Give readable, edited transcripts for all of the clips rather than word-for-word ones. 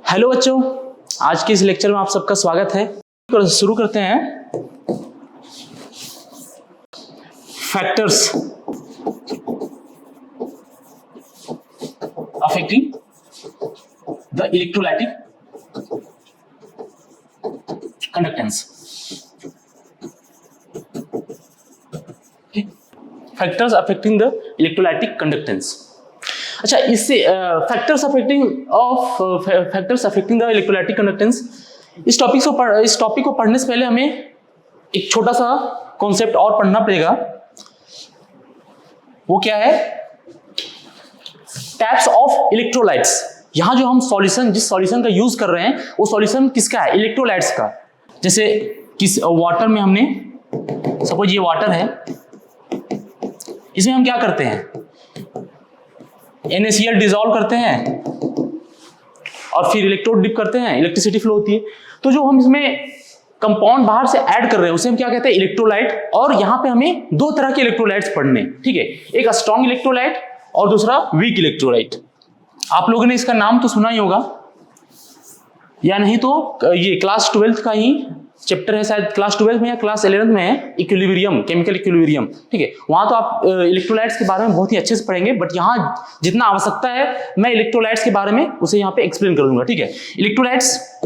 Hello बच्चों, आज के इस लेक्चर में आप सबका स्वागत है। शुरू करते हैं factors affecting the electrolytic conductance. Factors affecting the electrolytic conductance. अच्छा, इससे factors affecting the electrolytic conductance, इस टॉपिक को पढ़ने से पहले हमें एक छोटा सा कॉन्सेप्ट और पढ़ना पड़ेगा। वो क्या है? Types of electrolytes. यहां जो हम जिस सॉल्यूशन का यूज कर रहे हैं वो सॉल्यूशन किसका है? इलेक्ट्रोलाइट्स का। जैसे किस वाटर में हमने, सपोज ये वाटर है, इसमें हम क्या करते हैं? NaCl डिसॉल्व करते हैं और फिर इलेक्ट्रोड डिप करते हैं, इलेक्ट्रिसिटी फ्लो होती है। तो जो हम इसमें कंपाउंड बाहर से ऐड कर रहे हैं उसे हम क्या कहते हैं? इलेक्ट्रोलाइट। और यहां पे हमें दो तरह के इलेक्ट्रोलाइट्स पढ़ने, ठीक है? एक स्ट्रॉन्ग इलेक्ट्रोलाइट और दूसरा वीक इलेक्ट्रोलाइट। आप लोगों ने इसका नाम तो सुना ही होगा, या नहीं तो ये क्लास 12th का ही चैप्टर है, शायद क्लास 12 में या क्लास 11 में है, इक्विलिब्रियम, केमिकल इक्विलिब्रियम, ठीक है? वहां तो आप इलेक्ट्रोलाइट्स के बारे में बहुत ही अच्छे से पढ़ेंगे, बट यहाँ जितना आवश्यकता है मैं इलेक्ट्रोलाइट्स के बारे में उसे यहाँ पे एक्सप्लेन कर दूंगा, ठीक है? इलेक्ट्रोलाइट्स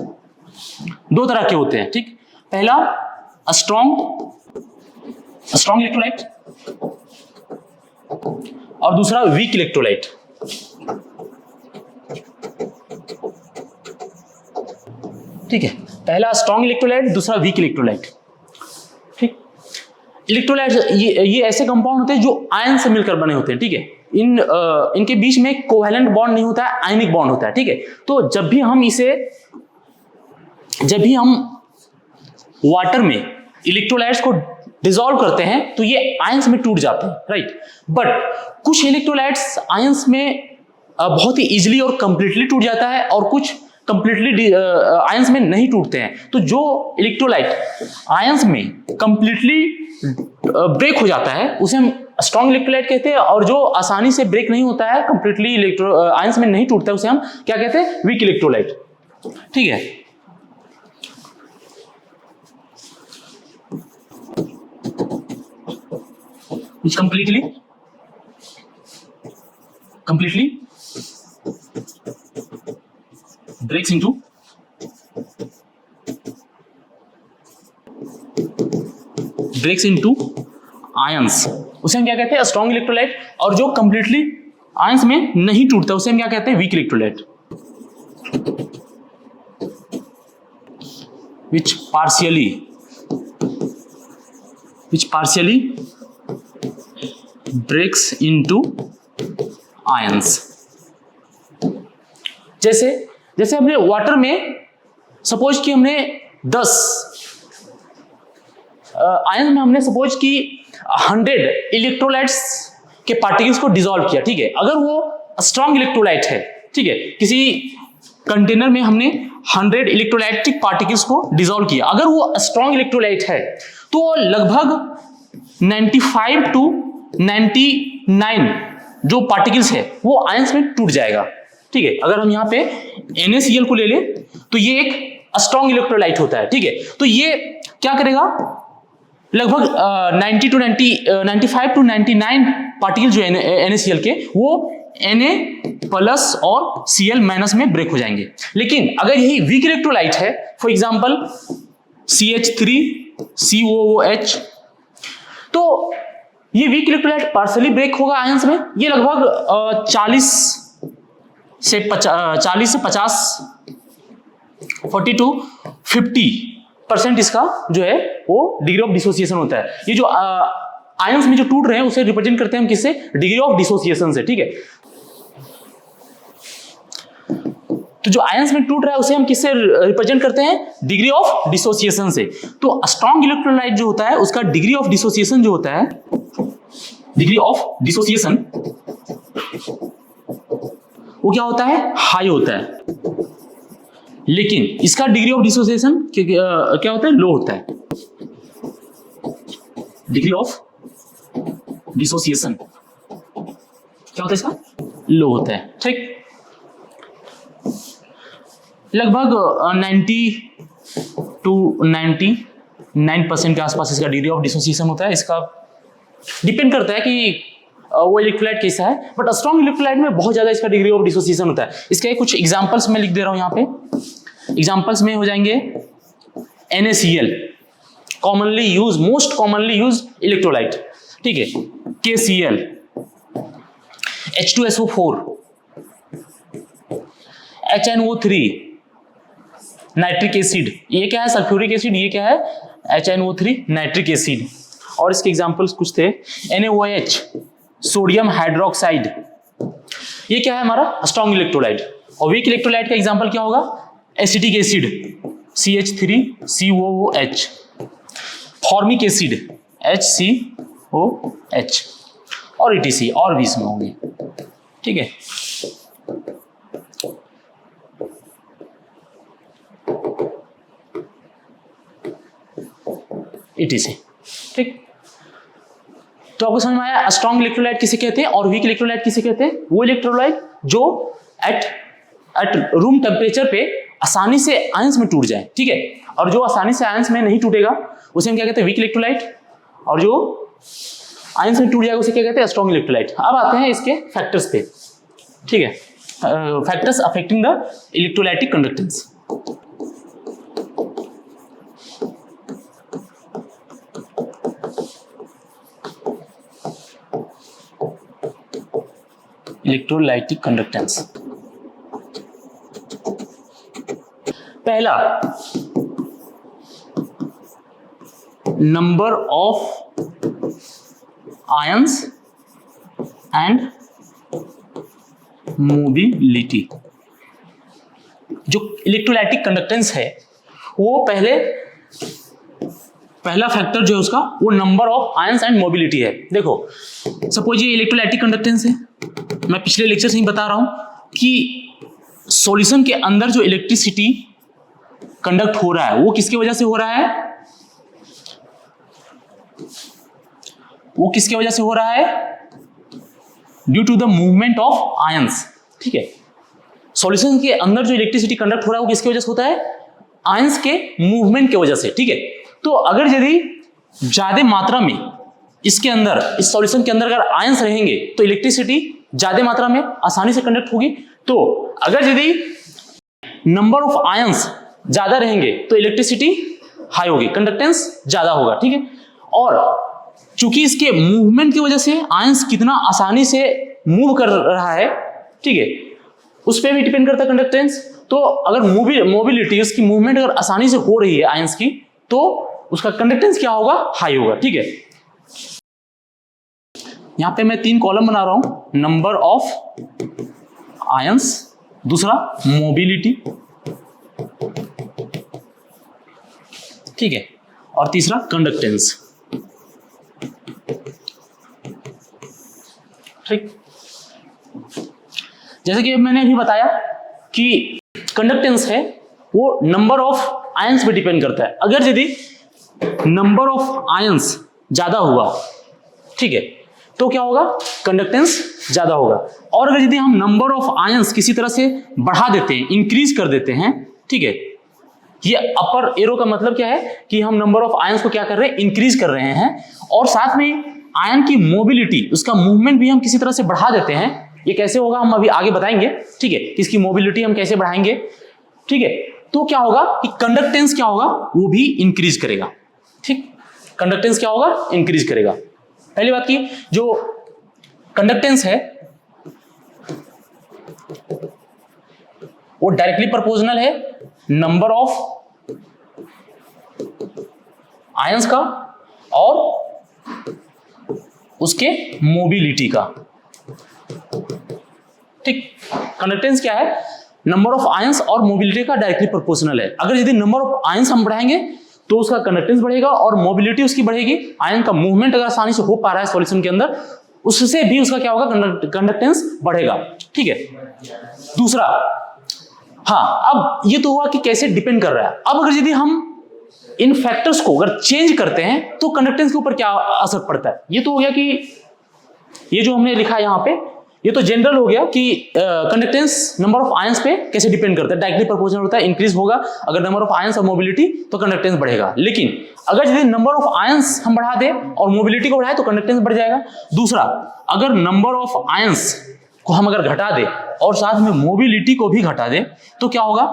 दो तरह के होते हैं, ठीक? पहला स्ट्रॉन्ग इलेक्ट्रोलाइट और दूसरा वीक इलेक्ट्रोलाइट। ठीक है, पहला स्ट्रॉन्ग इलेक्ट्रोलाइट, दूसरा वीक इलेक्ट्रोलाइट। ठीक, इलेक्ट्रोलाइट ये ऐसे कंपाउंड होते हैं जो आयन से मिलकर बने होते हैं, ठीक है? इनके बीच में कोवैलेंट बॉन्ड नहीं होता है, आयनिक बॉन्ड होता है, ठीक है? तो जब भी हम वाटर में इलेक्ट्रोलाइट्स को डिसॉल्व करते हैं तो ये आयंस में टूट जाते हैं, राइट? बट कुछ इलेक्ट्रोलाइट्स आयंस में बहुत ही इजीली और कंप्लीटली टूट जाता है और कुछ कंप्लीटली आयंस में नहीं टूटते हैं। तो जो इलेक्ट्रोलाइट आयंस में कंप्लीटली ब्रेक हो जाता है उसे हम स्ट्रॉन्ग इलेक्ट्रोलाइट कहते हैं, और जो आसानी से ब्रेक नहीं होता है, कंप्लीटली आयंस में नहीं टूटता है, उसे हम क्या कहते हैं? वीक इलेक्ट्रोलाइट, ठीक है? which completely breaks into ions, उसे हम क्या कहते हैं? Strong electrolyte. और जो कंप्लीटली आयंस में नहीं टूटता उसे हम क्या कहते हैं? Weak electrolyte. which partially breaks into ions। जैसे हमने वाटर में सपोज कि हमने 10 आयन में हमने सपोज कि 100 इलेक्ट्रोलाइट्स के पार्टिकल्स को डिसॉल्व किया, ठीक है? अगर वो स्ट्रॉन्ग इलेक्ट्रोलाइट है, ठीक है, किसी कंटेनर में हमने 100 इलेक्ट्रोलाइटिक पार्टिकल्स को डिसॉल्व किया, अगर वो स्ट्रॉन्ग इलेक्ट्रोलाइट है तो लगभग 95 to 99 जो पार्टिकल्स है वो आयंस में टूट जाएगा, ठीक है? अगर हम यहाँ पे NaCl को ले लें तो ये एक स्ट्रॉन्ग इलेक्ट्रोलाइट होता है, ठीक है? तो ये क्या करेगा? लगभग 95 to 99 पार्टिकल जो है NaCl के, वो Na प्लस और Cl माइनस में ब्रेक हो जाएंगे। लेकिन अगर यही वीक इलेक्ट्रोलाइट है, फॉर एग्जाम्पल CH3COOH, तो ये वीक इलेक्ट्रोलाइट पार्शियली ब्रेक होगा आयंस में। ये लगभग 40 से 50 40 to 50% इसका जो है वो डिग्री ऑफ डिसोसिएशन होता है। ये जो आयंस में जो टूट रहे हैं उसे रिप्रेजेंट करते हैं हम किससे? डिग्री ऑफ डिसोसिएशन से, ठीक है? तो जो आयंस में टूट रहा है उसे हम किससे रिप्रेजेंट करते हैं? डिग्री ऑफ डिसोसिएशन से। तो स्ट्रॉन्ग इलेक्ट्रोलाइट जो होता है उसका डिग्री ऑफ डिसोसिएशन जो होता है, डिग्री ऑफ डिसोसिएशन, वो क्या होता है? हाई होता है। लेकिन इसका डिग्री ऑफ डिसोसिएशन क्या होता है? लो होता है। डिग्री ऑफ डिसोसिएशन क्या होता है? इसका लो होता है, ठीक? लगभग 90 to 99% के आसपास इसका डिग्री ऑफ डिसोसिएशन होता है। इसका डिपेंड करता है कि वो इलेक्ट्रोलाइट कैसा है, बट स्ट्रॉन्ग इलेक्ट्रोलाइट में बहुत ज्यादा इसका डिग्री ऑफ डिसोसिएशन होता है। इसके कुछ एग्जांपल्स मैं लिख दे रहा हूं यहाँ पे। एग्जांपल्स में हो जाएंगे NaCl, commonly use, most commonly use electrolyte, ठीक है, KCl, H2SO4, HNO3, nitric acid, ये क्या है, सल्फ्यूरिक एसिड, ये क्या है, HNO3 नाइट्रिक एसिड। और इसके एग्जांपल्स कुछ थे, NaOH, सोडियम हाइड्रोक्साइड, ये क्या है हमारा स्ट्रॉन्ग इलेक्ट्रोलाइट। और वीक इलेक्ट्रोलाइट का एग्जांपल क्या होगा, acetic acid, CH3COOH, formic acid, HCOH, और ETC और भी इसमें होंगे, ठीक है। ETC, ठीक। तो आपको समझ में आया स्ट्रॉन्ग इलेक्ट्रोलाइट किसे कहते हैं और वीक इलेक्ट्रोलाइट किसे कहते हैं। वो इलेक्ट्रोलाइट जो एट रूम टेम्परेचर पे आसानी से आयंस में टूट जाए, ठीक है, और जो आसानी से आयंस में नहीं टूटेगा उसे हम क्या कहते हैं, वीक इलेक्ट्रोलाइट, और जो आयंस में टूट जाएगा उसे क्या कहते हैं, स्ट्रॉन्ग इलेक्ट्रोलाइट। अब आते हैं इसके फैक्टर्स पे, ठीक है, factors affecting the electrolytic conductance. Electrolytic conductance, पहला number of ions and mobility. जो इलेक्ट्रोलाइटिक कंडक्टेंस है वो पहला फैक्टर जो है उसका वो number of ions and mobility है। देखो सपोज ये इलेक्ट्रोलाइटिक कंडक्टेंस है, मैं पिछले लेक्चर से ही बता रहा हूं कि सॉल्यूशन के अंदर जो इलेक्ट्रिसिटी कंडक्ट हो रहा है वो किसकी वजह से हो रहा है, वो किसकी वजह से हो रहा है, due to the movement of ions, ठीक है। सॉल्यूशन के अंदर जो इलेक्ट्रिसिटी कंडक्ट हो रहा है वो किसकी वजह से होता है, आयंस के मूवमेंट की वजह से, ठीक है। तो अगर यदि ज्यादा मात्रा में इसके अंदर, इस सॉल्यूशन के अंदर अगर आयंस रहेंगे तो इलेक्ट्रिसिटी ज्यादा मात्रा में आसानी से कंडक्ट होगी। तो अगर यदि नंबर ऑफ आयंस ज्यादा रहेंगे तो इलेक्ट्रिसिटी हाई होगी, कंडक्टेंस ज्यादा होगा, ठीक है। और चूंकि इसके मूवमेंट की वजह से आयंस कितना आसानी से मूव कर रहा है, ठीक है, उस पर भी डिपेंड करता है कंडक्टेंस। तो अगर मोबिलिटी, उसकी मूवमेंट अगर आसानी से हो रही है आयंस की, तो उसका कंडक्टेंस क्या होगा, हाई होगा, ठीक है। यहां पे मैं 3 कॉलम बना रहा हूं, नंबर ऑफ आयंस, दूसरा मोबिलिटी, ठीक है, और तीसरा कंडक्टेंस, ठीक। जैसे कि मैंने अभी बताया कि कंडक्टेंस है वो नंबर ऑफ आयंस पे डिपेंड करता है। अगर यदि नंबर ऑफ आयंस ज्यादा हुआ, ठीक है, तो क्या होगा, कंडक्टेंस ज्यादा होगा। और अगर यदि हम नंबर ऑफ आयंस किसी तरह से बढ़ा देते हैं, इंक्रीज कर देते हैं, ठीक है, ये अपर एरो का मतलब क्या है कि हम नंबर ऑफ आयंस को क्या कर रहे हैं, इंक्रीज कर रहे हैं, और साथ में आयन की मोबिलिटी, उसका मूवमेंट भी हम किसी तरह से बढ़ा देते हैं। ये कैसे होगा हम अभी आगे बताएंगे, ठीक है, इसकी मोबिलिटी हम कैसे बढ़ाएंगे, ठीक है। तो क्या होगा कि कंडक्टेंस क्या होगा, वो भी इंक्रीज करेगा, ठीक, कंडक्टेंस क्या होगा, इंक्रीज करेगा। पहली बात की जो कंडक्टेंस है वो डायरेक्टली प्रोपोर्शनल है नंबर ऑफ आयंस का और उसके मोबिलिटी का, ठीक। कंडक्टेंस क्या है, नंबर ऑफ आयंस और मोबिलिटी का डायरेक्टली प्रोपोर्शनल है। अगर यदि नंबर ऑफ आयंस हम बढ़ाएंगे तो उसका कंडक्टेंस बढ़ेगा और मोबिलिटी उसकी बढ़ेगी। आयन का मूवमेंट अगर आसानी से हो पा रहा है सॉल्यूशन के अंदर, उससे भी उसका क्या होगा, कंडक्टेंस बढ़ेगा, ठीक है। दूसरा, हाँ, अब ये तो हुआ कि कैसे डिपेंड कर रहा है। अब अगर यदि हम इन फैक्टर्स को अगर चेंज करते हैं तो कंडक्टेंस के ऊपर क्या असर पड़ता है। ये तो हो गया कि ये जो हमने लिखा है यहाँ पे, ये तो जनरल हो गया कि कंडक्टेंस नंबर ऑफ आयंस पे कैसे डिपेंड करता है, डायरेक्टली प्रोपोर्शनल होता है, इंक्रीज होगा अगर नंबर ऑफ आयंस और मोबिलिटी तो कंडक्टेंस बढ़ेगा। लेकिन अगर यदि नंबर ऑफ आयंस हम बढ़ा दें और मोबिलिटी को बढ़ाए तो कंडक्टेंस बढ़ जाएगा। दूसरा, अगर नंबर ऑफ आयंस को हम अगर घटा दें और साथ में मोबिलिटी को भी घटा दें तो क्या होगा,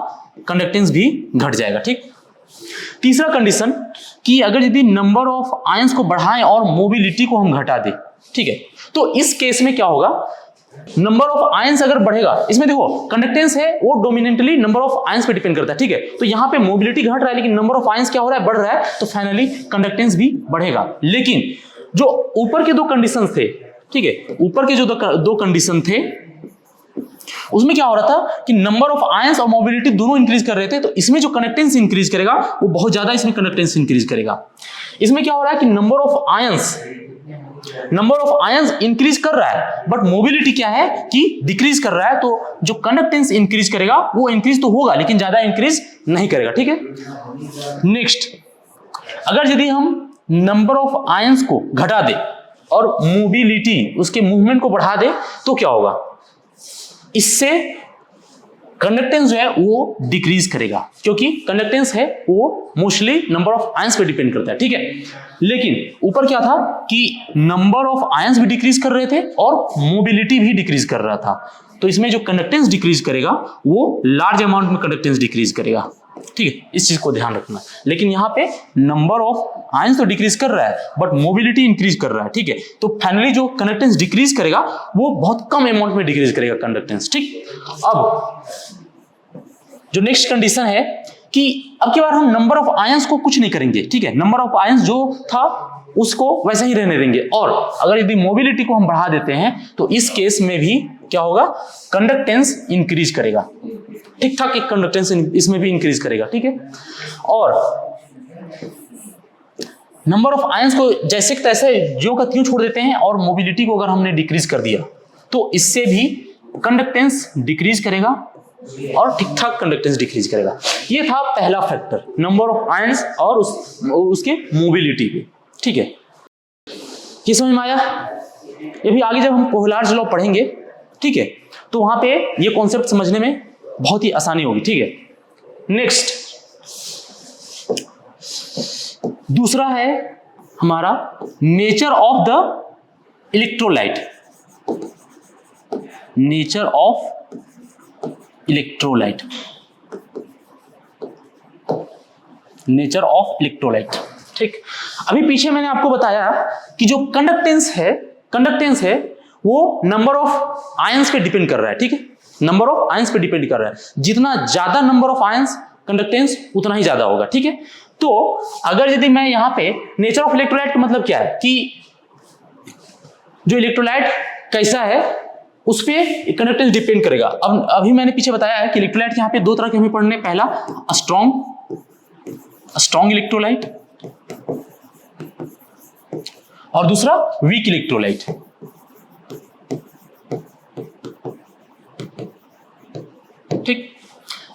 कंडक्टेंस भी घट जाएगा। ठीक। तीसरा कंडीशन कि अगर यदि नंबर ऑफ आयंस को बढ़ाएं और मोबिलिटी को हम घटा दें, ठीक है, तो इस केस में क्या होगा, नंबर ऑफ आयंस अगर बढ़ेगा, इसमें देखो कंडक्टेंस है वो डोमिनेंटली नंबर ऑफ आयंस पे डिपेंड करता है, ठीक है, तो यहां पे मोबिलिटी घट रहा है लेकिन नंबर ऑफ आयंस क्या हो रहा है, बढ़ रहा है, तो फाइनली कंडक्टेंस भी बढ़ेगा। लेकिन जो ऊपर के दो कंडीशन थे, ठीक है, ऊपर के जो दो कंडीशन थे उसमें क्या हो रहा था कि नंबर ऑफ आयंस और मोबिलिटी दोनों इंक्रीज कर रहे थे, तो इसमें जो कंडक्टेंस इंक्रीज करेगा वो बहुत ज्यादा इसमें कंडक्टेंस इंक्रीज करेगा। इसमें क्या हो रहा है कि नंबर ऑफ आयंस इंक्रीज कर रहा है बट मोबिलिटी क्या है कि डिक्रीज कर रहा है, तो जो कंडक्टेंस इंक्रीज करेगा वो इंक्रीज तो होगा लेकिन ज्यादा इंक्रीज नहीं करेगा। ठीक है। नेक्स्ट, अगर यदि हम नंबर ऑफ आयंस को घटा दे और मोबिलिटी उसके मूवमेंट को बढ़ा दे तो क्या होगा, इससे कंडक्टेंस जो है वो डिक्रीज करेगा, क्योंकि कंडक्टेंस है वो मोस्टली नंबर ऑफ आयंस पे डिपेंड करता है। ठीक है। लेकिन ऊपर क्या था कि नंबर ऑफ आयंस भी डिक्रीज कर रहे थे और मोबिलिटी भी डिक्रीज कर रहा था, तो इसमें जो कंडक्टेंस डिक्रीज करेगा वो लार्ज अमाउंट में कंडक्टेंस डिक्रीज करेगा। ठीक है, इस चीज को ध्यान रखना। लेकिन यहाँ पे नंबर ऑफ आयंस तो डिक्रीज कर रहा है बट मोबिलिटी इंक्रीज कर रहा है। ठीक है, तो फाइनली जो कंडक्टेंस डिक्रीज करेगा वो बहुत कम अमाउंट में डिक्रीज करेगा कंडक्टेंस। ठीक। अब जो नेक्स्ट कंडीशन है कि अब की बार हम नंबर ऑफ आयंस को कुछ नहीं करेंगे। ठीक है, नंबर ऑफ आयंस जो था उसको वैसे ही रहने देंगे, और अगर यदि मोबिलिटी को हम बढ़ा देते हैं तो इस केस में भी क्या होगा, कंडक्टेंस इंक्रीज करेगा। ठीक ठाक एक कंडक्टेंस इसमें भी इंक्रीज करेगा। ठीक है। और नंबर ऑफ आयंस को जैसे कि तैसे ज्यों का त्यों छोड़ देते हैं और मोबिलिटी को अगर हमने डिक्रीज कर दिया तो इससे भी कंडक्टेंस डिक्रीज करेगा और ठीक ठाक कंडक्टेंस डिक्रीज करेगा। ये था पहला फैक्टर, नंबर ऑफ आयंस और उसके मोबिलिटी पे। ठीक है, ये समझ में आया। ये भी आगे जब हम कोहलार्ज लॉ पढ़ेंगे, ठीक है, तो वहां पे ये कॉन्सेप्ट समझने में बहुत ही आसानी होगी। ठीक है। नेक्स्ट, दूसरा है हमारा nature of the electrolyte. Nature of electrolyte, nature of electrolyte. ठीक। अभी पीछे मैंने आपको बताया कि जो कंडक्टेंस है वो नंबर ऑफ आयंस पे डिपेंड कर रहा है। ठीक है, नंबर ऑफ आयंस पे डिपेंड कर रहा है, जितना ज्यादा नंबर ऑफ आयंस कंडक्टेंस उतना ही ज्यादा होगा। ठीक है। तो अगर यदि मैं यहां पे नेचर ऑफ इलेक्ट्रोलाइट का मतलब क्या है कि जो इलेक्ट्रोलाइट कैसा है उस पे कंडक्टेंस डिपेंड करेगा। अब अभी मैंने पीछे बताया है कि इलेक्ट्रोलाइट यहां पे दो तरह के हमें पढ़ने, पहला स्ट्रॉन्ग इलेक्ट्रोलाइट और दूसरा वीक इलेक्ट्रोलाइट। ठीक।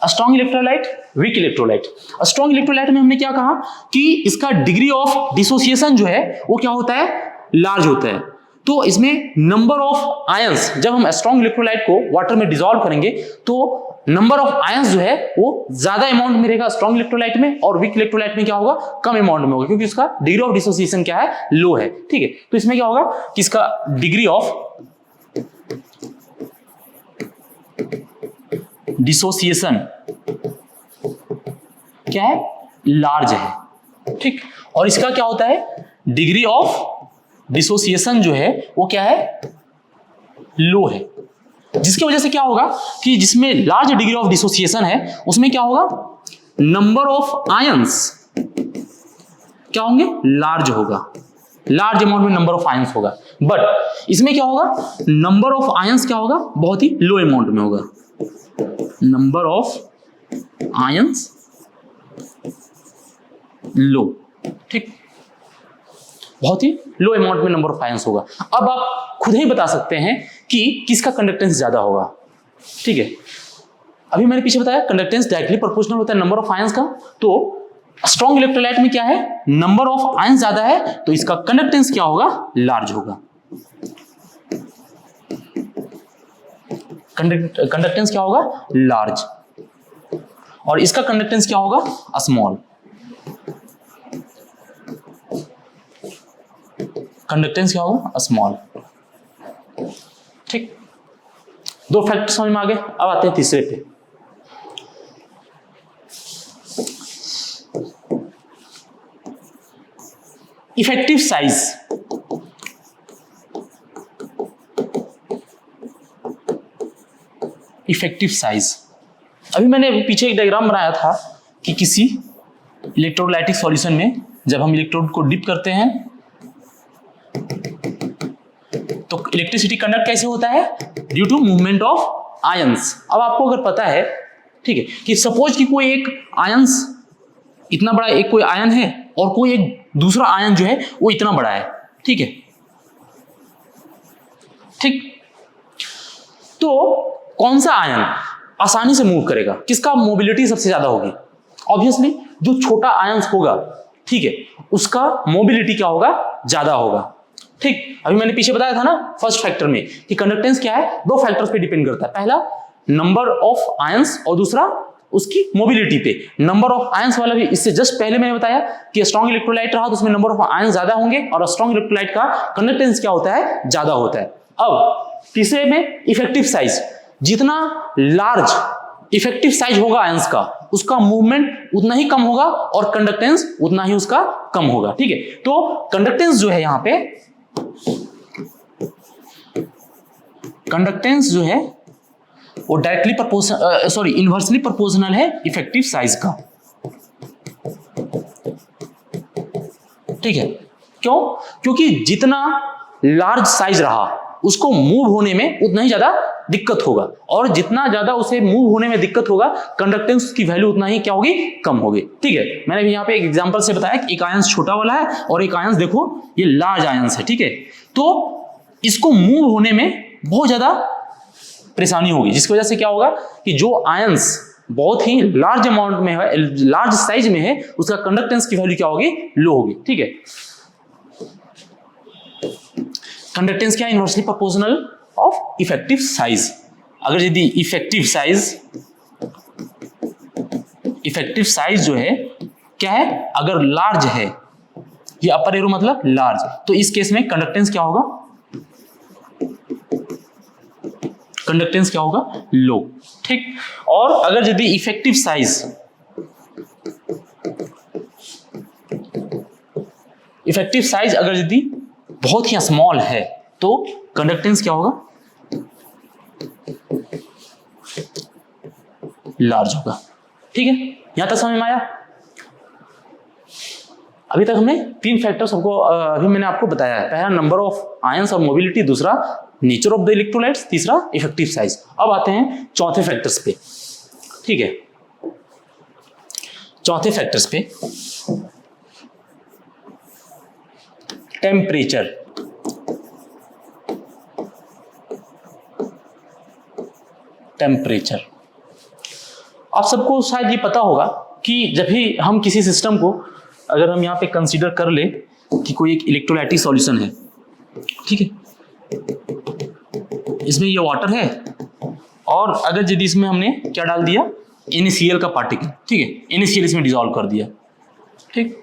Strong electrolyte, weak electrolyte. Strong electrolyte में हमने क्या कहा कि इसका डिग्री ऑफ डिसोसिएशन जो है वो क्या होता है, लार्ज होता है। तो इसमें नंबर ऑफ आयंस, जब हम स्ट्रॉन्ग इलेक्ट्रोलाइट को वाटर में डिसॉल्व करेंगे तो नंबर ऑफ आयंस जो है वो ज्यादा अमाउंट में रहेगा स्ट्रॉन्ग इलेक्ट्रोलाइट में, और वीक इलेक्ट्रोलाइट में क्या होगा, कम अमाउंट में होगा, क्योंकि इसका डिग्री ऑफ डिसोसिएशन क्या है, लो है। ठीक है, तो इसमें क्या होगा कि इसका डिग्री ऑफ डिसोसिएशन क्या है, लार्ज है। ठीक। और इसका क्या होता है, डिग्री ऑफ डिसोसिएशन जो है वो क्या है, लो है, जिसकी वजह से क्या होगा कि जिसमें लार्ज डिग्री ऑफ डिसोसिएशन है उसमें क्या होगा, नंबर ऑफ आयंस क्या होंगे, लार्ज होगा, लार्ज अमाउंट में नंबर ऑफ आयंस होगा। बट इसमें क्या होगा, नंबर ऑफ आयंस क्या होगा, बहुत ही लो अमाउंट में होगा, नंबर ऑफ आयंस लो। ठीक, बहुत ही लो अमाउंट में नंबर ऑफ आयंस होगा। अब आप खुद ही बता सकते हैं कि किसका कंडक्टेंस ज्यादा होगा। ठीक है, अभी मैंने पीछे बताया कंडक्टेंस डायरेक्टली प्रोपोर्शनल होता है नंबर ऑफ आयंस का, तो स्ट्रॉन्ग इलेक्ट्रोलाइट में क्या है, नंबर ऑफ आयंस ज्यादा है तो इसका कंडक्टेंस क्या होगा, लार्ज होगा। कंडक्टेंस क्या होगा, लार्ज, और इसका कंडक्टेंस क्या होगा, स्मॉल। कंडक्टेंस क्या होगा, स्मॉल। ठीक, दो फैक्टर समझ में आ गए। अब आते हैं तीसरे पे। Effective size. इफेक्टिव साइज, अभी मैंने पीछे एक डायग्राम बनाया था कि किसी इलेक्ट्रोलाइटिक सॉल्यूशन में जब हम इलेक्ट्रोड को डिप करते हैं तो इलेक्ट्रिसिटी कंडक्ट कैसे होता है, due to movement of ions. अब आपको अगर पता है, ठीक है, कि सपोज कि कोई एक आयंस इतना बड़ा, एक कोई आयन है और कोई एक दूसरा आयन जो है वो इतना बड़ा है, ठीक है, ठीक, तो कौन सा आयन आसानी से मूव करेगा, किसका मोबिलिटी सबसे ज्यादा होगी? ऑब्वियसली जो छोटा आयन होगा, ठीक है, उसका मोबिलिटी क्या होगा, ज्यादा होगा। ठीक, अभी मैंने पीछे बताया था ना फर्स्ट फैक्टर में कि कंडक्टेंस क्या है, दो फैक्टर्स पे डिपेंड करता है, पहला नंबर ऑफ आयंस और दूसरा उसकी मोबिलिटी पे। नंबर ऑफ आयंस वाला भी इससे जस्ट पहले मैंने बताया कि स्ट्रॉन्ग इलेक्ट्रोलाइट रहा तो उसमें नंबर ऑफ आयंस ज्यादा होंगे और स्ट्रॉन्ग इलेक्ट्रोलाइट का कंडक्टेंस क्या होता है, ज्यादा होता है। अब तीसरे में इफेक्टिव साइज, जितना लार्ज इफेक्टिव साइज होगा आयंस का, उसका मूवमेंट उतना ही कम होगा और कंडक्टेंस उतना ही उसका कम होगा। ठीक है, तो कंडक्टेंस जो है, यहां पे कंडक्टेंस जो है वो डायरेक्टली प्रोपोर्शनल, इनवर्सली प्रोपोर्शनल है इफेक्टिव साइज का। ठीक है, क्यों? क्योंकि जितना लार्ज साइज रहा उसको मूव होने में उतना ही ज्यादा दिक्कत होगा, और जितना ज्यादा उसे मूव होने में दिक्कत होगा कंडक्टेंस की वैल्यू उतना ही क्या होगी, कम होगी। ठीक है, मैंने भी यहाँ पे एक एग्जांपल से बताया कि एक आयंस छोटा वाला है और एक आयंस देखो ये लार्ज आयंस है। ठीक है, तो इसको मूव होने में बहुत ज्यादा परेशानी होगी, जिसकी वजह से क्या होगा कि जो आयंस बहुत ही लार्ज अमाउंट में है, लार्ज साइज में है, उसका कंडक्टेंस की वैल्यू क्या होगी, लो होगी। ठीक है, कंडक्टेंस क्या, inversely proportional of effective size. अगर यदि इफेक्टिव साइज जो है क्या है, अगर लार्ज है, ये अपर एरो मतलब लार्ज, तो इस केस में कंडक्टेंस क्या होगा, कंडक्टेंस क्या होगा, लो। ठीक, और अगर यदि इफेक्टिव साइज अगर यदि बहुत ही स्मॉल है तो कंडक्टेंस क्या होगा, लार्ज होगा। ठीक है, यहां तक समझ में आया? अभी तक हमने तीन फैक्टर सबको अभी मैंने आपको बताया है। पहला नंबर ऑफ आयंस और मोबिलिटी, दूसरा नेचर ऑफ द इलेक्ट्रोलाइट्स, तीसरा इफेक्टिव साइज। अब आते हैं चौथे फैक्टर्स पे। ठीक है, चौथे फैक्टर्स पे टेम्परेचर। टेम्परेचर, आप सबको शायद ये पता होगा कि जब भी हम किसी सिस्टम को, अगर हम यहाँ पे कंसीडर कर ले कि कोई एक इलेक्ट्रोलाइटिक सॉल्यूशन है, ठीक है, इसमें ये वाटर है और अगर यदि इसमें हमने क्या डाल दिया, NaCl का पार्टिकल, ठीक है, NaCl इसमें डिसॉल्व कर दिया। ठीक,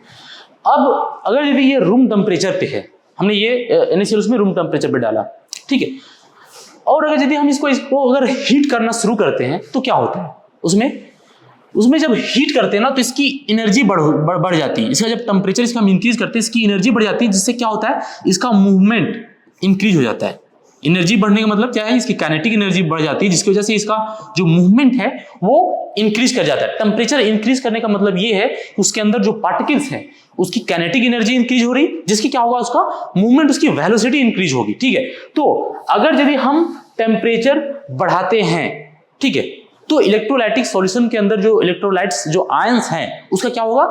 अब अगर यदि ये रूम टेम्परेचर पे है, हमने ये NaCl उसमें रूम टेम्परेचर पे डाला, ठीक है, और अगर यदि हम इसको अगर हीट करना शुरू करते हैं तो क्या होता है, उसमें जब हीट करते हैं ना तो इसकी एनर्जी बढ़ जाती है। इसका जब टेम्परेचर इसका हम इंक्रीज करते हैं, इसकी एनर्जी बढ़ जाती है, जिससे क्या होता है, इसका मूवमेंट इंक्रीज हो जाता है। एनर्जी बढ़ने का मतलब क्या है, इसकी काइनेटिक एनर्जी बढ़ जाती है, जिसकी वजह से इसका जो मूवमेंट है वो इंक्रीज कर जाता है। टेम्परेचर इंक्रीज करने का मतलब ये है कि उसके अंदर जो पार्टिकल्स हैं उसकी काइनेटिक एनर्जी इंक्रीज हो रही, जिसकी क्या होगा, उसका मूवमेंट, उसकी वेलोसिटी इंक्रीज होगी। ठीक है, तो अगर यदि हम टेम्परेचर बढ़ाते हैं, ठीक है, तो इलेक्ट्रोलाइटिक सॉल्यूशन के अंदर जो इलेक्ट्रोलाइट्स, जो आयंस हैं, उसका क्या होगा,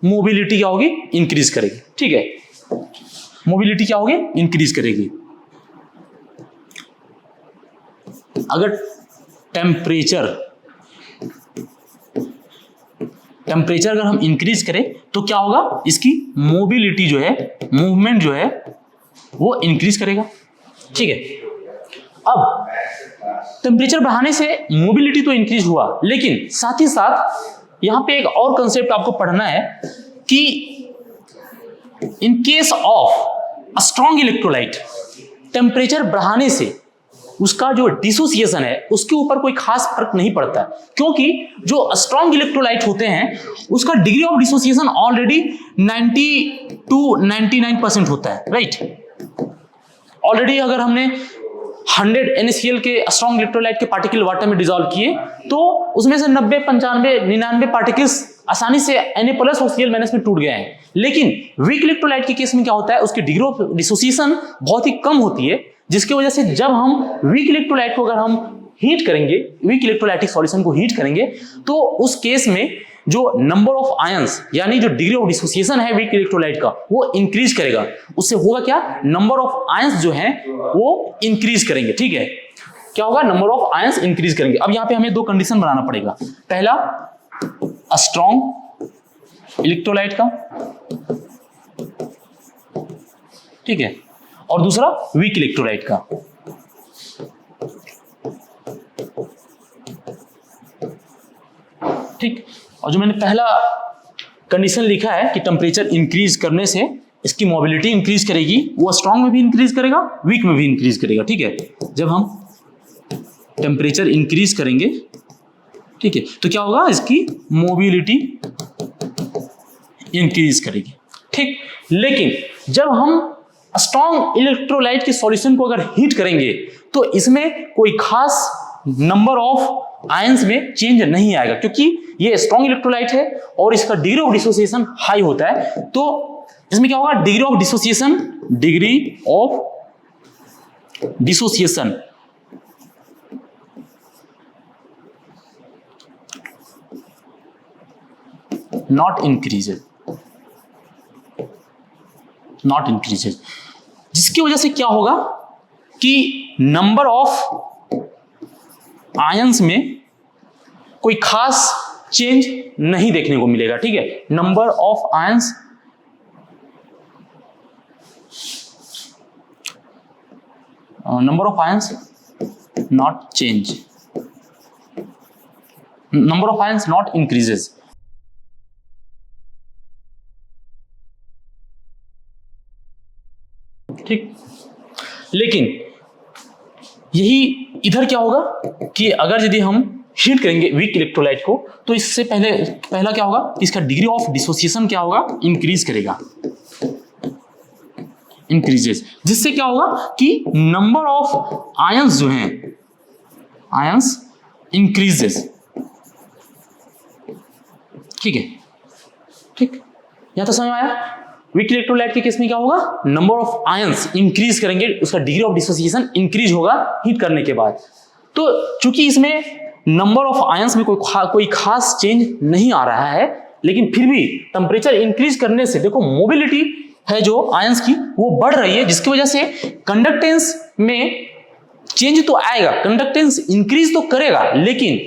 मोबिलिटी क्या होगी, इंक्रीज करेगी। ठीक है, मोबिलिटी क्या होगी, इंक्रीज करेगी। अगर टेम्परेचर अगर हम इंक्रीज करें तो क्या होगा, इसकी मोबिलिटी जो है, मूवमेंट जो है वो इंक्रीज करेगा। ठीक है, अब टेम्परेचर बढ़ाने से मोबिलिटी तो इंक्रीज हुआ, लेकिन साथ ही साथ यहां पे एक और कंसेप्ट आपको पढ़ना है कि in case of strong electrolyte, temperature बढ़ाने से उसका जो डिसोसिएशन है उसके ऊपर कोई खास फर्क नहीं पड़ता, क्योंकि जो स्ट्रॉन्ग इलेक्ट्रोलाइट होते हैं उसका degree of dissociation already 90 to 99% होता है, राइट। ऑलरेडी अगर हमने 100 NaCl के स्ट्रॉन्ग इलेक्ट्रोलाइट के पार्टिकल वाटर में डिसॉल्व किए तो उसमें से 90, 95, 99 पार्टिकल्स आसानी से Na+ और Cl- में टूट गए हैं। लेकिन वीक इलेक्ट्रोलाइट के केस में क्या होता है, उसकी डिग्री ऑफ डिसोसिएशन बहुत ही कम होती है, जिसकी वजह से जब हम वीक इलेक्ट्रोलाइट को अगर हम हीट करेंगे, वीक इलेक्ट्रोलाइटिक सॉल्यूशन को हीट करेंगे, तो उस केस में जो नंबर ऑफ आयंस यानी जो डिग्री ऑफ डिसोसिएशन है वीक इलेक्ट्रोलाइट का वो इंक्रीज करेगा। उससे होगा क्या, नंबर ऑफ आयंस जो हैं वो इंक्रीज करेंगे, ठीक है। क्या होगा, नंबर ऑफ आयंस इंक्रीज करेंगे। अब यहां पे हमें दो कंडीशन बनाना पड़ेगा, पहला स्ट्रॉन्ग इलेक्ट्रोलाइट का, ठीक है, और दूसरा वीक इलेक्ट्रोलाइट का। ठीक, और जो मैंने पहला कंडीशन लिखा है कि टेम्परेचर इंक्रीज करने से इसकी मोबिलिटी इंक्रीज करेगी, वो स्ट्रॉन्ग में भी इंक्रीज करेगा, वीक में भी इंक्रीज करेगा, ठीक है। जब हम टेम्परेचर इंक्रीज करेंगे, ठीक है, तो क्या होगा, इसकी मोबिलिटी इंक्रीज करेगी, ठीक। लेकिन जब हम स्ट्रॉन्ग इलेक्ट्रोलाइट के सॉल्यूशन को अगर हीट करेंगे तो इसमें कोई खास नंबर ऑफ आयंस में चेंज नहीं आएगा, क्योंकि ये स्ट्रॉन्ग इलेक्ट्रोलाइट है और इसका डिग्री ऑफ डिसोसिएशन हाई होता है। तो इसमें क्या होगा, degree of dissociation not increases, जिसकी वजह से क्या होगा कि नंबर ऑफ आयंस में कोई खास चेंज नहीं देखने को मिलेगा, ठीक है। Number of ions not increases. ठीक, लेकिन यही इधर क्या होगा कि अगर यदि हम हीट करेंगे वीक इलेक्ट्रोलाइट को तो इससे पहला क्या होगा, इसका डिग्री ऑफ डिसोसिएशन क्या होगा, इंक्रीज करेगा, इंक्रीजेस, जिससे क्या होगा कि नंबर ऑफ आयंस जो हैं, आयंस इंक्रीजेस, ठीक है। ठीक, यहां तो समझ में आया। वीक इलेक्ट्रोलाइट के केस में क्या होगा, नंबर ऑफ आयंस इंक्रीज करेंगे, उसका डिग्री ऑफ डिसोसिएशन इंक्रीज होगा हीट करने के बाद। तो चूंकि इसमें नंबर ऑफ आयंस में कोई खास चेंज नहीं आ रहा है, लेकिन फिर भी टेम्परेचर इंक्रीज करने से देखो मोबिलिटी है जो आयंस की वो बढ़ रही है, जिसकी वजह से कंडक्टेंस में चेंज तो आएगा, कंडक्टेंस इंक्रीज तो करेगा, लेकिन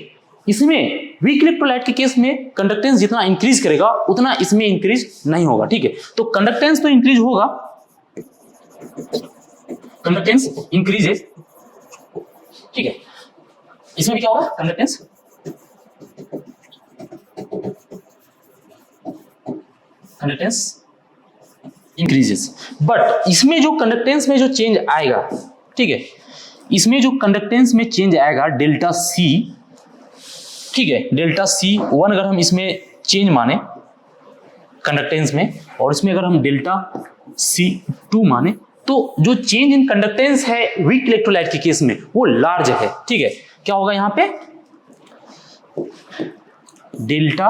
इसमें वीक इलेक्ट्रोलाइट के केस में कंडक्टेंस जितना इंक्रीज करेगा उतना इसमें इंक्रीज नहीं होगा, ठीक है। तो कंडक्टेंस तो इंक्रीज होगा, कंडक्टेंस इंक्रीजेस, ठीक है। इसमें भी क्या होगा, कंडक्टेंस इंक्रीजेस, बट इसमें जो कंडक्टेंस में जो चेंज आएगा, ठीक है, इसमें जो कंडक्टेंस में चेंज आएगा डेल्टा सी, ठीक है, डेल्टा C1 अगर हम इसमें चेंज माने कंडक्टेंस में, और इसमें अगर हम डेल्टा C2 माने, तो जो चेंज इन कंडक्टेंस है वीक इलेक्ट्रोलाइट के केस में वो लार्ज है, ठीक है। क्या होगा यहां पे, डेल्टा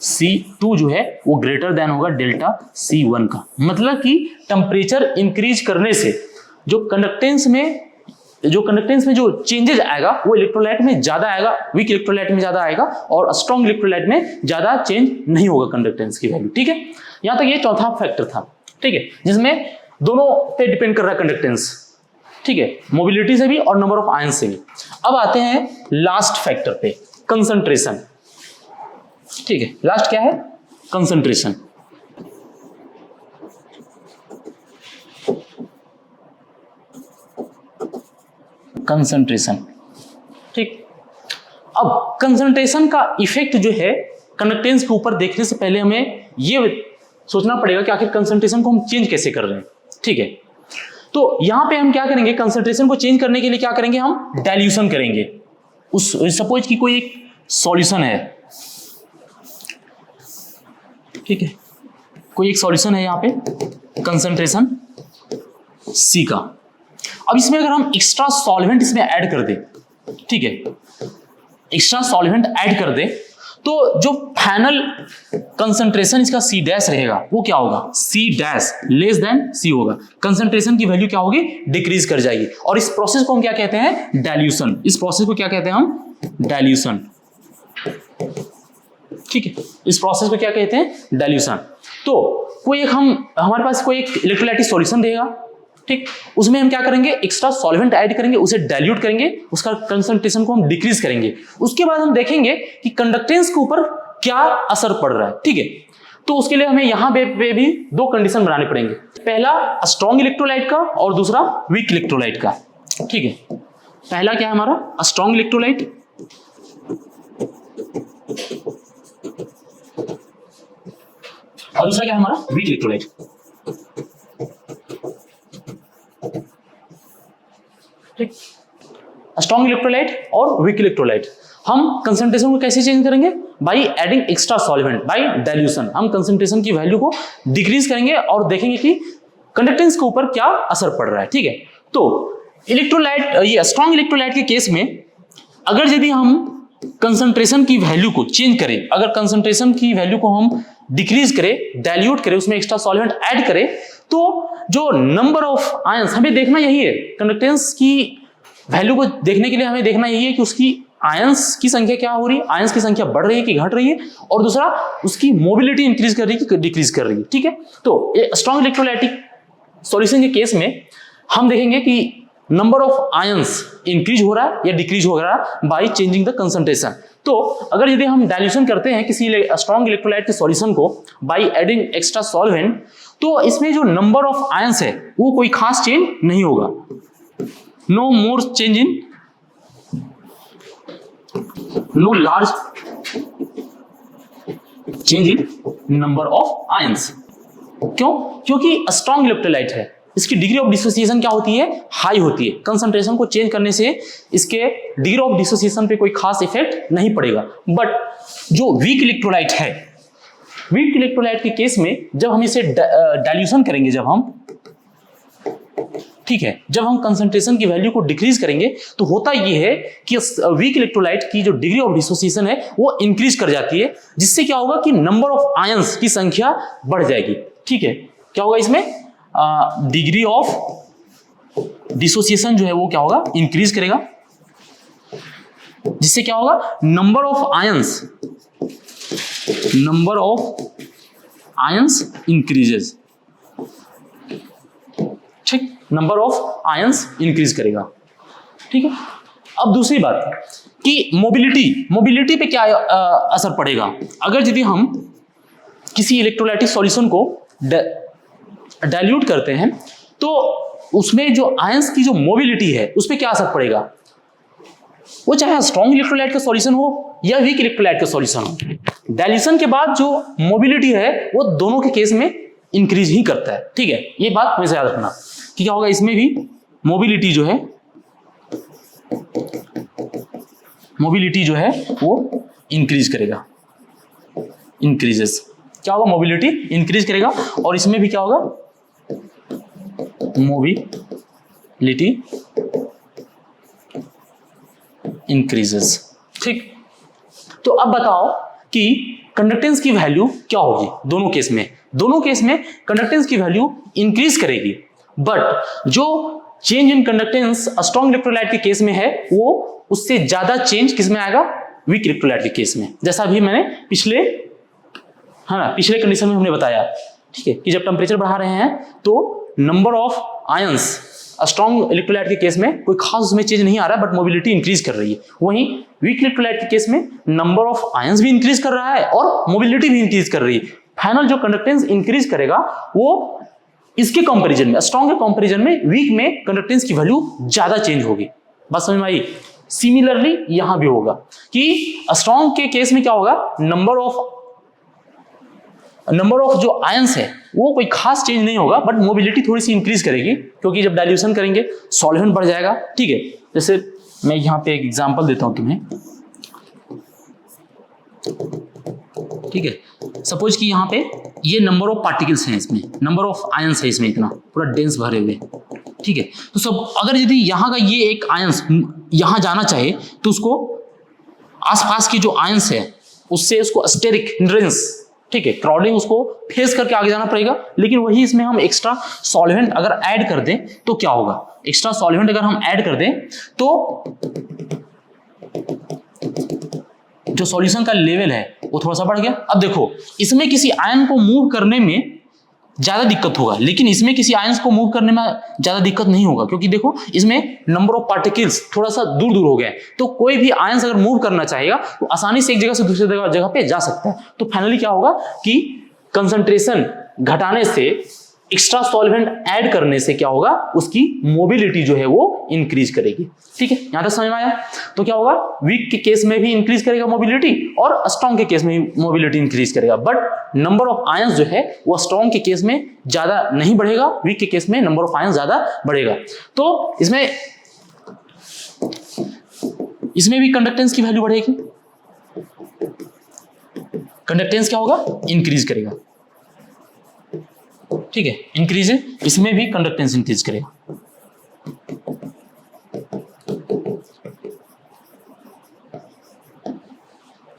C2 जो है वो ग्रेटर देन होगा डेल्टा C1 का, मतलब कि टेम्परेचर इंक्रीज करने से जो कंडक्टेंस में जो चेंजेस आएगा वो इलेक्ट्रोलाइट में ज्यादा आएगा, वीक इलेक्ट्रोलाइट में ज्यादा आएगा, और स्ट्रॉन्ग इलेक्ट्रोलाइट में ज्यादा चेंज नहीं होगा कंडक्टेंस की वैल्यू, ठीक है। यहां तक ये चौथा फैक्टर था, ठीक है, जिसमें दोनों पे डिपेंड कर रहा है कंडक्टेंस, ठीक है, मोबिलिटी से भी और नंबर ऑफ आयंस से भी। अब आते हैं लास्ट फैक्टर पे, कंसंट्रेशन, ठीक है। लास्ट क्या है, कंसंट्रेशन। कंसंट्रेशन। ठीक, अब कंसंट्रेशन का इफेक्ट जो है कंडक्टेंस के ऊपर देखने से पहले हमें ये सोचना पड़ेगा कि आखिर कंसंट्रेशन को हम चेंज कैसे कर रहे हैं। ठीक है, तो यहां पे हम क्या करेंगे, कंसंट्रेशन को चेंज करने के लिए क्या करेंगे, हम डाइल्यूशन करेंगे। उस सपोज कि कोई एक सॉल्यूशन है, ठीक है, कोई एक सॉल्यूशन है यहाँ पे कंसंट्रेशन C का। अब इसमें अगर हम एक्स्ट्रा सॉल्वेंट इसमें ऐड कर दें, ठीक है, एक्स्ट्रा सॉल्वेंट ऐड कर दें, तो जो फाइनल कंसंट्रेशन इसका C डैश रहेगा वो क्या होगा, C dash less than C होगा। कंसंट्रेशन की वैल्यू क्या होगी, डिक्रीज कर जाएगी। और इस प्रोसेस को हम क्या कहते हैं, डाइल्यूशन। इस प्रोसेस को क्या कहते हैं हम, डाइल्यूशन। ठीक है, इस प्रोसेस को क्या कहते हैं, डाइल्यूशन। तो कोई एक हमारे पास कोई एक इलेक्ट्रोलाइटिक सॉल्यूशन देगा, ठीक, उसमें हम क्या करेंगे, एक्स्ट्रा सॉल्वेंट ऐड करेंगे, उसे डाइल्यूट करेंगे, उसका कंसंट्रेशन को हम डिक्रीज करेंगे। उसके बाद हम देखेंगे कि कंडक्टेंस के ऊपर क्या असर पड़ रहा है। ठीक है, तो उसके लिए हमें यहां पे भी दो कंडीशन बनाने पड़ेंगे, पहला स्ट्रॉन्ग इलेक्ट्रोलाइट का और दूसरा वीक इलेक्ट्रोलाइट का। ठीक है, पहला क्या है हमारा, स्ट्रॉन्ग इलेक्ट्रोलाइट, और दूसरा क्या है हमारा, वीक इलेक्ट्रोलाइट। ठीक, स्ट्रॉन्ग इलेक्ट्रोलाइट और वीक इलेक्ट्रोलाइट। हम कंसंट्रेशन को कैसे चेंज करेंगे, by adding extra solvent, by dilution. हम कंसंट्रेशन की वैल्यू को डिक्रीज करेंगे और देखेंगे कि कंडक्टेंस के ऊपर क्या असर पड़ रहा है। ठीक है, तो इलेक्ट्रोलाइट, ये स्ट्रॉन्ग इलेक्ट्रोलाइट के केस में अगर यदि हम कंसंट्रेशन की वैल्यू को चेंज करें, अगर कंसंट्रेशन की वैल्यू को हम डिक्रीज करें, डाइल्यूट करें, उसमें एक्स्ट्रा सॉल्वेंट ऐड करें, तो जो नंबर ऑफ आयंस, हमें देखना यही है, कंडक्टेंस की वैल्यू को देखने के लिए हमें देखना यही है कि उसकी आयंस की संख्या क्या हो रही है, आयंस की संख्या बढ़ रही है कि घट रही है, और दूसरा उसकी मोबिलिटी इंक्रीज कर रही है कि डिक्रीज कर रही है। ठीक है, तो स्ट्रॉन्ग इलेक्ट्रोलाइटिक सॉल्यूशन के केस में हम देखेंगे कि नंबर ऑफ आयंस इंक्रीज हो रहा है या डिक्रीज हो रहा है बाय चेंजिंग द कंसंट्रेशन। तो अगर यदि हम डाइल्यूशन करते हैं किसी स्ट्रॉन्ग इलेक्ट्रोलाइट के सॉल्यूशन को बाय एडिंग एक्स्ट्रा सॉल्वेंट, तो इसमें जो नंबर ऑफ आयंस है वो कोई खास चेंज नहीं होगा, no more change in, no large change in number of ions. क्यों, क्योंकि स्ट्रॉन्ग इलेक्ट्रोलाइट है, इसकी डिग्री ऑफ डिसोसिएशन क्या होती है, हाई होती है। कंसंट्रेशन को चेंज करने से इसके डिग्री ऑफ डिसोसिएशन पे कोई खास इफेक्ट नहीं पड़ेगा। बट जो वीक इलेक्ट्रोलाइट है, वीक इलेक्ट्रोलाइट के केस में जब हम इसे डाइल्यूशन करेंगे, जब हम, ठीक है, जब हम कंसंट्रेशन की वैल्यू को डिक्रीज करेंगे, तो होता यह है कि वीक इलेक्ट्रोलाइट की जो डिग्री ऑफ डिसोसिएशन है वो इंक्रीज कर जाती है, जिससे क्या होगा कि नंबर ऑफ आयंस की संख्या बढ़ जाएगी। ठीक है, क्या होगा इसमें, डिग्री ऑफ डिसोसिएशन जो है वो क्या होगा, इंक्रीज करेगा, जिससे क्या होगा, नंबर ऑफ आयंस इंक्रीजेस। ठीक, नंबर ऑफ आयंस इंक्रीज करेगा। ठीक है, अब दूसरी बात कि मोबिलिटी पे क्या असर पड़ेगा। अगर यदि हम किसी इलेक्ट्रोलाइटिक सॉल्यूशन को डाइल्यूट करते हैं, तो उसमें जो आयंस की जो मोबिलिटी है उस पर क्या असर पड़ेगा, वो चाहे स्ट्रॉन्ग इलेक्ट्रोलाइट का सॉल्यूशन हो या वीक इलेक्ट्रोलाइट का सॉल्यूशन हो, डाइल्यूशन के बाद जो मोबिलिटी है वो दोनों के केस में इंक्रीज ही करता है। ठीक है, ये बात हमेशा याद रखना कि क्या होगा, इसमें भी मोबिलिटी जो है वो इंक्रीज करेगा, इंक्रीजेस। क्या होगा, मोबिलिटी इंक्रीज करेगा, और इसमें भी क्या होगा, मोबिलिटी इंक्रीजेस। ठीक, तो अब बताओ कि कंडक्टेंस की वैल्यू क्या होगी दोनों केस में कंडक्टेंस की वैल्यू इंक्रीज करेगी, बट जो change in conductance strong electrolyte के केस में है वो उससे ज्यादा चेंज किस में आएगा, वीक इलेक्ट्रोलाइट के केस में। जैसा भी मैंने पिछले कंडीशन में हमने बताया, ठीक है, कि जब टेम्परेचर बढ़ा रहे हैं तो number of ions strong electrolyte के केस में कोई खास उसमें चेंज नहीं आ रहा है, बट मोबिलिटी इंक्रीज कर रही है। वहीं वीक इलेक्ट्रोलाइट के केस में नंबर ऑफ आयंस भी इंक्रीज कर रहा है और मोबिलिटी भी इंक्रीज कर रही है। फाइनल जो कंडक्टेंस इंक्रीज करेगा वो इसके कंपैरिजन में, स्ट्रॉन्ग के कंपैरिजन में वीक में कंडक्टेंस की वैल्यू ज्यादा चेंज होगी। बात समझ में आई? सिमिलरली यहां भी होगा कि स्ट्रॉन्ग के केस में क्या होगा, नंबर ऑफ जो आयंस है वो कोई खास चेंज नहीं होगा, बट मोबिलिटी थोड़ी सी इंक्रीज करेगी, क्योंकि जब डाइल्यूशन करेंगे सॉल्वेंट बढ़ जाएगा। ठीक है, जैसे मैं यहां पे एक एग्जांपल देता हूं तुम्हें। ठीक है, सपोज कि यहाँ पे ये नंबर ऑफ पार्टिकल्स हैं, इसमें नंबर ऑफ आयंस है, इसमें इतना पूरा डेंस भरे हुए। ठीक है, तो सब अगर यदि यहाँ का ये एक आयंस यहाँ जाना चाहे तो उसको आसपास की जो आयंस है उससे उसको स्टेरिक हिंड्रेंस, ठीक है, क्राउडिंग, उसको फेस करके आगे जाना पड़ेगा। लेकिन वही इसमें हम एक्स्ट्रा सॉल्वेंट अगर ऐड कर दें तो क्या होगा, एक्स्ट्रा सॉल्वेंट अगर हम ऐड कर दें तो जो सॉल्यूशन का लेवल है वो थोड़ा सा बढ़ गया। अब देखो, इसमें किसी आयन को मूव करने में ज्यादा दिक्कत होगा, लेकिन इसमें किसी आयंस को मूव करने में ज्यादा दिक्कत नहीं होगा, क्योंकि देखो इसमें नंबर ऑफ पार्टिकल्स थोड़ा सा दूर दूर हो गया है। तो कोई भी आयंस अगर मूव करना चाहेगा तो आसानी से एक जगह से दूसरी जगह पे जा सकता है। तो फाइनली क्या होगा कि कंसंट्रेशन घटाने से, एक्स्ट्रा सॉल्वेंट ऐड करने से क्या होगा, उसकी मोबिलिटी जो है वो इंक्रीज करेगी। ठीक है, यहां तक समझ में आया? तो क्या होगा, वीक के केस में भी इंक्रीज करेगा मोबिलिटी और स्ट्रॉन्ग के केस में भी मोबिलिटी इंक्रीज करेगा, बट नंबर ऑफ आयंस जो है वो स्ट्रॉन्ग के केस में ज्यादा नहीं बढ़ेगा, वीक के केस में नंबर ऑफ आयंस ज्यादा बढ़ेगा। तो इसमें भी कंडक्टेंस की वैल्यू बढ़ेगी, कंडक्टेंस क्या होगा, इंक्रीज करेगा। ठीक है, इंक्रीज है, इसमें भी कंडक्टेंस इंक्रीज करेगा।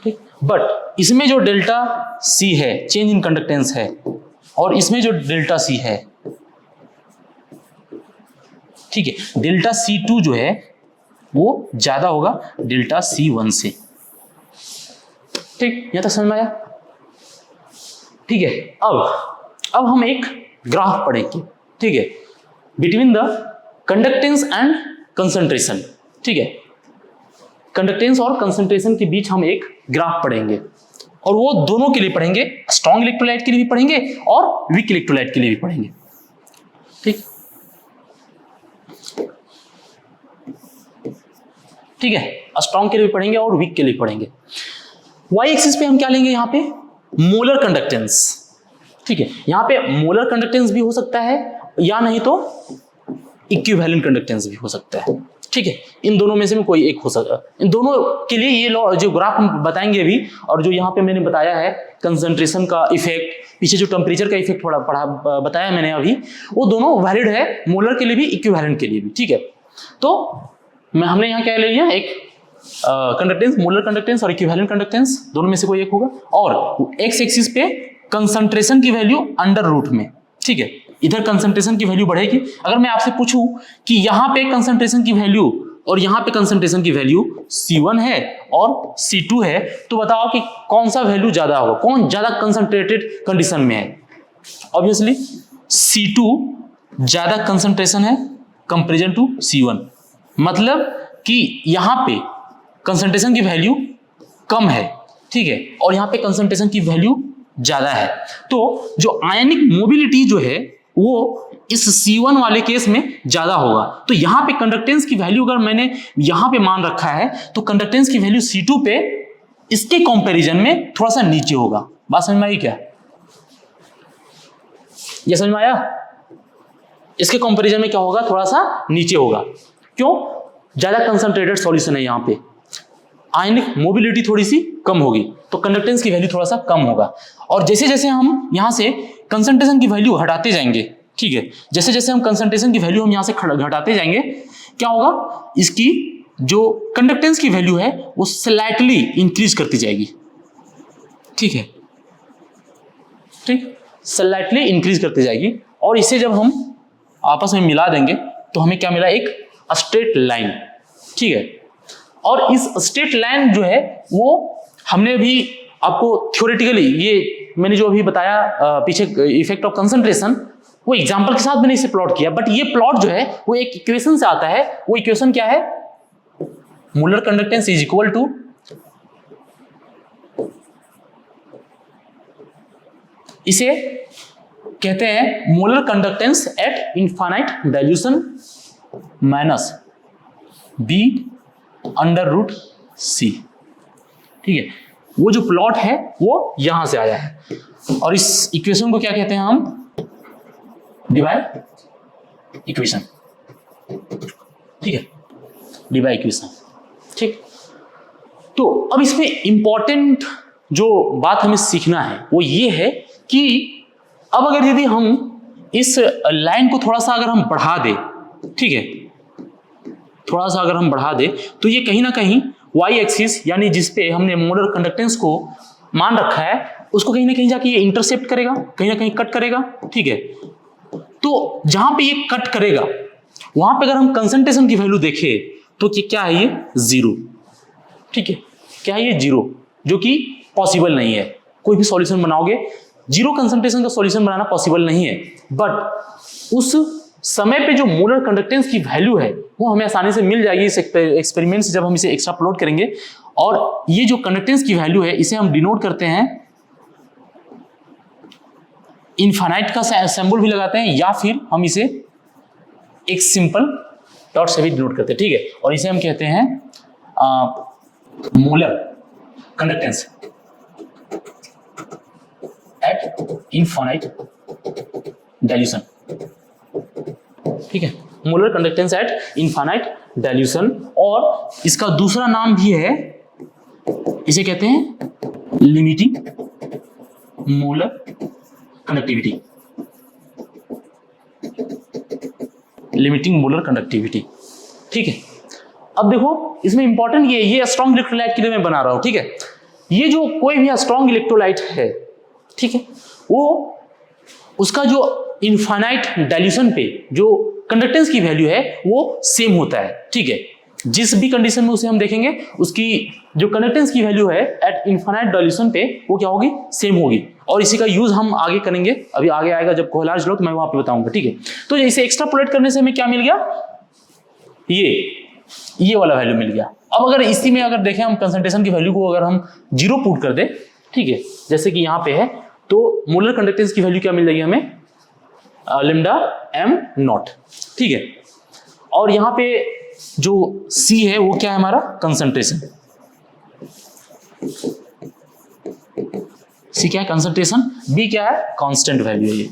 ठीक, बट इसमें जो डेल्टा सी है, चेंज इन कंडक्टेंस है, और इसमें जो डेल्टा सी है, ठीक है, डेल्टा C2 जो है वो ज्यादा होगा डेल्टा C1 से। ठीक, यहां तक समझ में आया? ठीक है, अब हम एक ग्राफ पढ़ेंगे। ठीक है, between the conductance and concentration. ठीक है, कंडक्टेंस और कंसंट्रेशन के बीच हम एक ग्राफ पढ़ेंगे, और वो दोनों के लिए पढ़ेंगे, स्ट्रॉन्ग इलेक्ट्रोलाइट के लिए भी पढ़ेंगे और वीक इलेक्ट्रोलाइट के लिए भी पढ़ेंगे। ठीक ठीक है, स्ट्रॉन्ग के लिए भी पढ़ेंगे और वीक के लिए पढ़ेंगे। वाई एक्सिस पे हम क्या लेंगे, यहाँ पे मोलर कंडक्टेंस। ठीक है, यहाँ पे मोलर कंडक्टेंस भी हो सकता है, या नहीं तो इक्विवेलेंट कंडक्टेंस भी हो सकता है। ठीक है, इन दोनों में से कोई एक हो सकता है। इन दोनों के लिए ये जो ग्राफ हम बताएंगे अभी, और जो यहाँ पे मैंने बताया है कंसंट्रेशन का इफेक्ट, पीछे जो टेम्परेचर का इफेक्ट थोड़ा बताया मैंने अभी, वो दोनों वैलिड है, मोलर के लिए भी इक्विवेलेंट के लिए भी। ठीक है, तो हमने यहाँ क्या ले लिया, एक कंडक्टेंस, मोलर कंडक्टेंस और इक्विवेलेंट कंडक्टेंस, दोनों में से कोई एक होगा, और एक्स एक्सिस पे कंसंट्रेशन की वैल्यू अंडर रूट में। ठीक है, इधर कंसंट्रेशन की वैल्यू बढ़ेगी। अगर मैं आपसे पूछूं कि यहां पे कंसंट्रेशन की वैल्यू और यहां पे कंसंट्रेशन की वैल्यू C1 है और C2 है, तो बताओ कि कौन सा वैल्यू ज्यादा होगा, कौन ज्यादा कंसंट्रेटेड कंडीशन में है? ऑब्वियसली C2 ज्यादा कंसंट्रेशन है कंपेरिजन टू C1, मतलब कि यहां पे कंसंट्रेशन की वैल्यू कम है। ठीक है, और यहां पे कंसंट्रेशन की वैल्यू ज्यादा है। तो जो आयनिक मोबिलिटी जो है वो इस C1 वाले केस में ज्यादा होगा। तो यहां पे कंडक्टेंस की वैल्यू अगर मैंने यहां पे मान रखा है, तो कंडक्टेंस की वैल्यू C2 पे इसके कंपैरिजन में थोड़ा सा नीचे होगा। बात समझ में आई क्या? ये समझ में आया? इसके कंपैरिजन में क्या होगा, थोड़ा सा नीचे होगा। क्यों? ज्यादा कंसंट्रेटेड सॉल्यूशन है, यहां पे आयनिक मोबिलिटी थोड़ी सी कम होगी, तो कंडक्टेंस की वैल्यू थोड़ा सा कम होगा। और जैसे जैसे हम यहां से कंसंट्रेशन की वैल्यू हटाते जाएंगे, ठीक है, जैसे जैसे हम कंसंट्रेशन की वैल्यू हम यहां से घटाते जाएंगे, क्या होगा, इसकी जो कंडक्टेंस की वैल्यू है वो स्लाइटली इंक्रीज करती जाएगी। ठीक है, ठीक, स्लाइटली इंक्रीज करती जाएगी। और इसे जब हम आपस में मिला देंगे तो हमें क्या मिला, एक स्ट्रेट लाइन। ठीक है, और इस स्ट्रेट लाइन जो है वो हमने भी आपको थ्योरेटिकली, ये मैंने जो अभी बताया पीछे इफेक्ट ऑफ कंसंट्रेशन, वो एग्जांपल के साथ मैंने इसे प्लॉट किया, बट ये प्लॉट जो है वो एक इक्वेशन से आता है। वो इक्वेशन क्या है, molar conductance is equal to इसे कहते हैं molar conductance at infinite dilution minus B under root C. ठीक है, वो जो प्लॉट है वो यहां से आया है और इस इक्वेशन को क्या कहते हैं हम? डिवाई इक्वेशन। ठीक है, डिवाई इक्वेशन। ठीक, तो अब इसमें इंपॉर्टेंट जो बात हमें सीखना है वो ये है कि अब अगर यदि हम इस लाइन को थोड़ा सा अगर हम बढ़ा दें, ठीक है, थोड़ा सा अगर हम बढ़ा दें तो ये कहीं ना कहीं वाई एक्सिस यानी जिस पे हमने मोलर कंडक्टेंस को मान रखा है उसको कहीं ना कहीं जाके ये इंटरसेप्ट करेगा, कहीं ना कहीं कट करेगा। ठीक है, तो जहां पे ये कट करेगा वहां पे अगर हम कंसंट्रेशन की वैल्यू देखें तो क्या है? ये जीरो। ठीक है, क्या है? ये जीरो, जो कि पॉसिबल नहीं है। कोई भी सॉल्यूशन बनाओगे जीरो कंसंट्रेशन का सॉल्यूशन बनाना पॉसिबल नहीं है, बट उस समय पे जो मोलर कंडक्टेंस की वैल्यू है वो हमें आसानी से मिल जाएगी इस एक्सपेरिमेंट से जब हम इसे एक्सट्रापोलेट करेंगे। और ये जो कंडक्टेंस की वैल्यू है इसे हम डिनोट करते हैं, इनफाइनाइट का सिंबल भी लगाते हैं या फिर हम इसे एक सिंपल डॉट से भी डिनोट करते हैं। ठीक है, और इसे हम कहते हैं molar conductance at infinite dilution. ठीक है, molar conductance at infinite dilution. और इसका दूसरा नाम भी है, इसे कहते हैं limiting molar conductivity. Limiting molar conductivity. ठीक है, अब देखो इसमें इंपॉर्टेंट ये स्ट्रॉन्ग इलेक्ट्रोलाइट के लिए मैं बना रहा हूं। ठीक है, ये जो कोई भी स्ट्रॉन्ग इलेक्ट्रोलाइट है, ठीक है, वो उसका जो इनफाइनाइट डाइल्यूशन पे जो कंडक्टेंस की वैल्यू है वो सेम होता है। ठीक है, जिस भी कंडीशन में उसे हम देखेंगे उसकी जो कंडक्टेंस की वैल्यू है एट इनफाइनाइट डाइल्यूशन पे वो क्या होगी? सेम होगी। और इसी का यूज हम आगे करेंगे, अभी आगे आएगा जब कोहलाज लो तो मैं वहां पे बताऊंगा। ठीक है, तो इसे एक्स्ट्रापोलेट करने से हमें क्या मिल गया? ये वाला वैल्यू मिल गया। अब अगर इसी में अगर देखें हम कंसंट्रेशन की वैल्यू को अगर हम जीरो पुट कर दे, ठीक है, जैसे कि यहां पे है, तो मोलर कंडक्टेंस की वैल्यू क्या मिल जाएगी हमें? लिम्डा एम नॉट। ठीक है, और यहां पे जो सी है वो क्या है? हमारा कंसंट्रेशन। सी क्या है? कंसंट्रेशन। बी क्या है? कांस्टेंट वैल्यू है। ये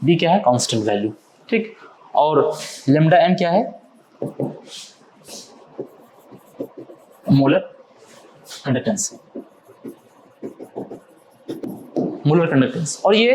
बी क्या है? Constant value. ठीक, और लेम्डा एम क्या है? Molar conductance. मोलर कंडक्टेंस, और ये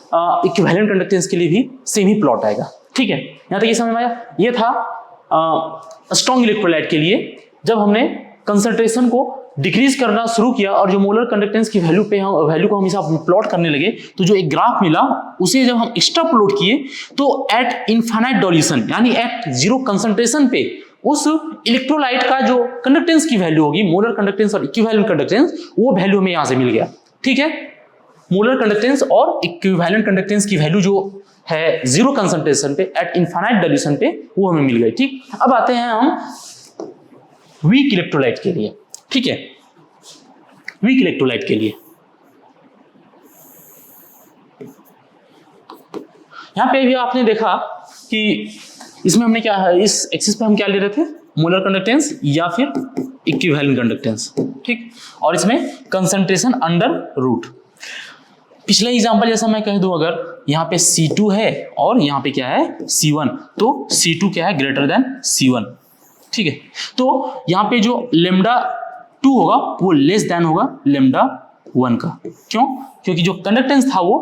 इक्विवेलेंट कंडक्टेंस के लिए भी सेम ही प्लॉट आएगा। ठीक है, यहां तक ये समझ में आया? ये था स्ट्रॉन्ग इलेक्ट्रोलाइट के लिए जब हमने कंसंट्रेशन को डिक्रीज करना शुरू किया और जो मोलर कंडक्टेंस की वैल्यू पे हम वैल्यू को हमेशा प्लॉट करने लगे, तो जो एक ग्राफ मिला उसे जब हम एक्स्ट्रा प्लॉट किए तो एट इनफाइनाइट डाइल्यूशन यानी एट जीरो कंसंट्रेशन पे उस इलेक्ट्रोलाइट का जो कंडक्टेंस की वैल्यू होगी, मोलर कंडक्टेंस और इक्विवेलेंट कंडक्टेंस, वो वैल्यू हमें यहां से मिल गया। ठीक है, मोलर कंडक्टेंस और इक्विवेलेंट कंडक्टेंस की वैल्यू जो है जीरो कंसंट्रेशन पे एट इनफाइनाइट डाइल्यूशन पे वो हमें मिल गई। ठीक, अब आते हैं हम वीक इलेक्ट्रोलाइट के लिए। ठीक है, वीक इलेक्ट्रोलाइट के लिए यहां पे भी आपने देखा कि इसमें हमने क्या है, इस एक्सिस पे हम क्या ले रहे थे? मोलर कंडक्टेंस या फिर इक्विवेलेंट कंडक्टेंस। ठीक, और इसमें कंसंट्रेशन अंडर रूट। पिछले एग्जांपल जैसा मैं कह दूं, अगर यहां पे C2 है और यहां पे क्या है? C1, तो C2 क्या है? Greater than C1। ठीक है, तो यहां पे जो लेम्डा 2 होगा वो लेस देन होगा लेम्डा 1 का। क्यों? क्योंकि जो कंडक्टेंस था वो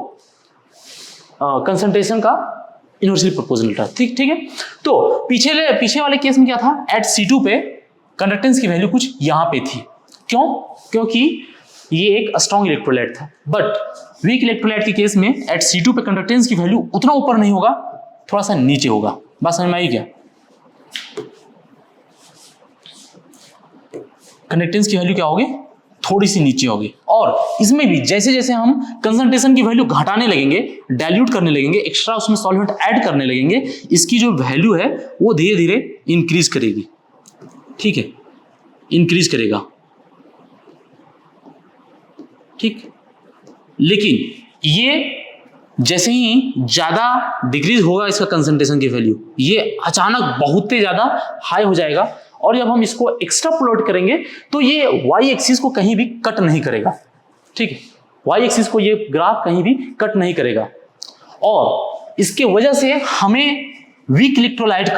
कंसंट्रेशन का इनवर्सली प्रोपोर्शनल था। ठीक है, तो पीछे वाले केस में क्या था? एट C2 पे कंडक्टेंस की वैल्यू कुछ यहां पे थी। क्यों? क्योंकि ये एक स्ट्रॉन्ग इलेक्ट्रोलाइट था, बट वीक इलेक्ट्रोलाइट के केस में एट C2 पे कंडक्टेंस की वैल्यू उतना ऊपर नहीं होगा, थोड़ा सा नीचे होगा। बात समझ में आई क्या? कंडक्टेंस की वैल्यू क्या होगी? थोड़ी सी नीचे होगी। और इसमें भी जैसे जैसे हम कंसंट्रेशन की वैल्यू घटाने लगेंगे, डाइल्यूट करने लगेंगे, एक्स्ट्रा उसमें सॉल्वेंट ऐड करने लगेंगे, इसकी जो वैल्यू है वो धीरे धीरे इंक्रीज करेगी। ठीक है, इंक्रीज करेगा। ठीक, लेकिन ये जैसे ही ज्यादा डिक्रीज होगा इसका कंसंट्रेशन की वैल्यू, ये अचानक बहुत ही ज्यादा हाई हो जाएगा, और जब हम इसको एक्स्ट्रापोलेट करेंगे तो ये वाई एक्सिस को कहीं भी कट नहीं करेगा, ठीक है, वाई एक्सिस को ये ग्राफ कहीं भी कट नहीं करेगा, और इसके वजह से हमें वीक इलेक्ट्रोलाइट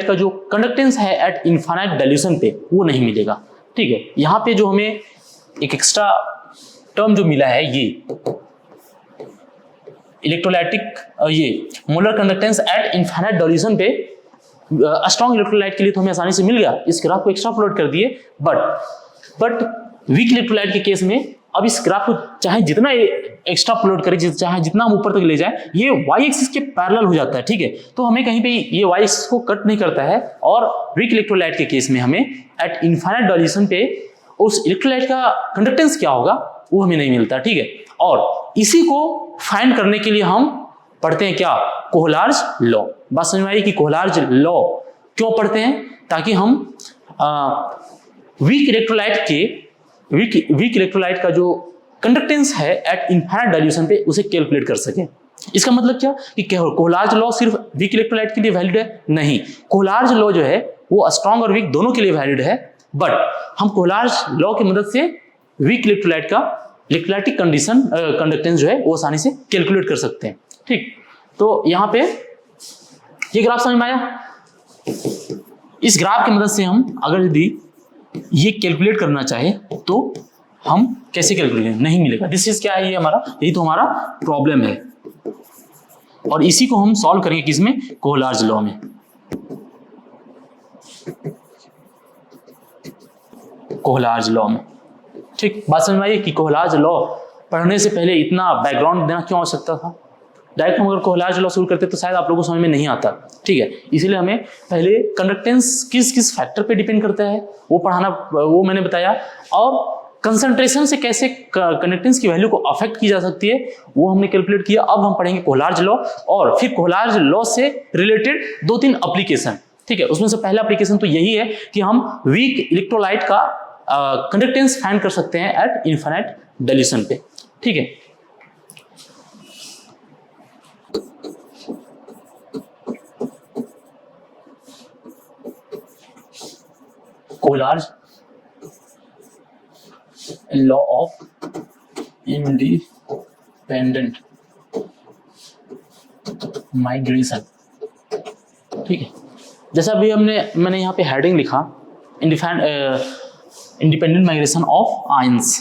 का जो कंडक्टेंस है एट इनफाइनाइट डाइल्यूशन पे वो नहीं मिलेगा, ठीक है। यहां पे जो हमें एक एक्स्ट्रा टर्म जो मिला है, ये इलेक्ट्रोलाइटिक, ये molar conductance at infinite dilution पे स्ट्रॉन्ग इलेक्ट्रोलाइट के लिए तो हमें आसानी से मिल गया, इस ग्राफ को एक्स्ट्रापोलेट कर दिए, बट वीक इलेक्ट्रोलाइट के केस में अब इस ग्राफ को चाहे जितना एक्स्ट्रापोलेट करें, चाहे जितना हम ऊपर तक ले जाए, ये वाई एक्सिस के पैरेलल हो जाता है, ठीक है। तो हमें कहीं पे ये वाई एक्सिस को कट नहीं करता है, और वीक इलेक्ट्रोलाइट के केस में हमें एट इनफाइनाइट डाइल्यूशन पे उस इलेक्ट्रोलाइट का कंडक्टेंस क्या होगा वो हमें नहीं मिलता, ठीक है। और इसी को फाइंड करने के लिए हम पढ़ते हैं क्या, कोहलार्ज लॉ। बात समझ में आई कि कोहलार्ज लॉ क्यों पढ़ते हैं, ताकि हम वीक इलेक्ट्रोलाइट का जो कंडक्टेंस है एट इनफाइनाइट डाइल्यूशन पे उसे कैलकुलेट कर सकें। इसका मतलब क्या कि कोहलार्ज लॉ सिर्फ वीक इलेक्ट्रोलाइट के लिए वैलिड है, नहीं, कोहलार्ज लॉ जो है वो स्ट्रॉन्ग और वीक दोनों के लिए वैलिड है, बट हम कोहलार्ज लॉ की मदद से वीक इलेक्ट्रोलाइट का इलेक्ट्रोलाइटिक कंडीशन कंडक्टेंस जो है वो आसानी से कैलकुलेट कर सकते हैं, ठीक। तो यहां पे ये ग्राफ समझ में आया। इस ग्राफ की मदद से हम अगर यदि ये कैलकुलेट करना चाहे तो हम कैसे कैलकुलेट, नहीं मिलेगा। दिस इज क्या है, ये हमारा, यही तो हमारा प्रॉब्लम है, और इसी को हम सॉल्व करेंगे किसमें, कोहलार्ज लॉ में। कोहलार्ज लॉ में, ठीक। बात समझ में आई कि कोहलार्ज लॉ पढ़ने से पहले इतना बैकग्राउंड देना क्यों आवश्यकता था। डायरेक्ट हम अगर कोहलार्ज लॉ शुरू करते तो शायद आप लोगों को समझ में नहीं आता, ठीक है। इसीलिए हमें पहले कंडक्टेंस किस किस फैक्टर पे डिपेंड करता है वो पढ़ाना, वो मैंने बताया, और कंसंट्रेशन से कैसे कंडक्टेंस की वैल्यू को अफेक्ट की जा सकती है वो हमने कैलकुलेट किया। अब हम पढ़ेंगे कोहलार्ज लॉ, और फिर कोहलार्ज लॉ से रिलेटेड 2-3 एप्लीकेशन, ठीक है। उसमें से पहला एप्लीकेशन तो यही है कि हम वीक इलेक्ट्रोलाइट का कंडक्टेंस फाइंड कर सकते हैं एट इनफाइनाइट डाइल्यूशन पे, ठीक है। कोहलार्ज लॉ ऑफ इंडिपेंडेंट माइग्रेशन, ठीक है। जैसा अभी मैंने यहाँ पे हेडिंग लिखा, इंडिपेंडेंट माइग्रेशन ऑफ आयंस,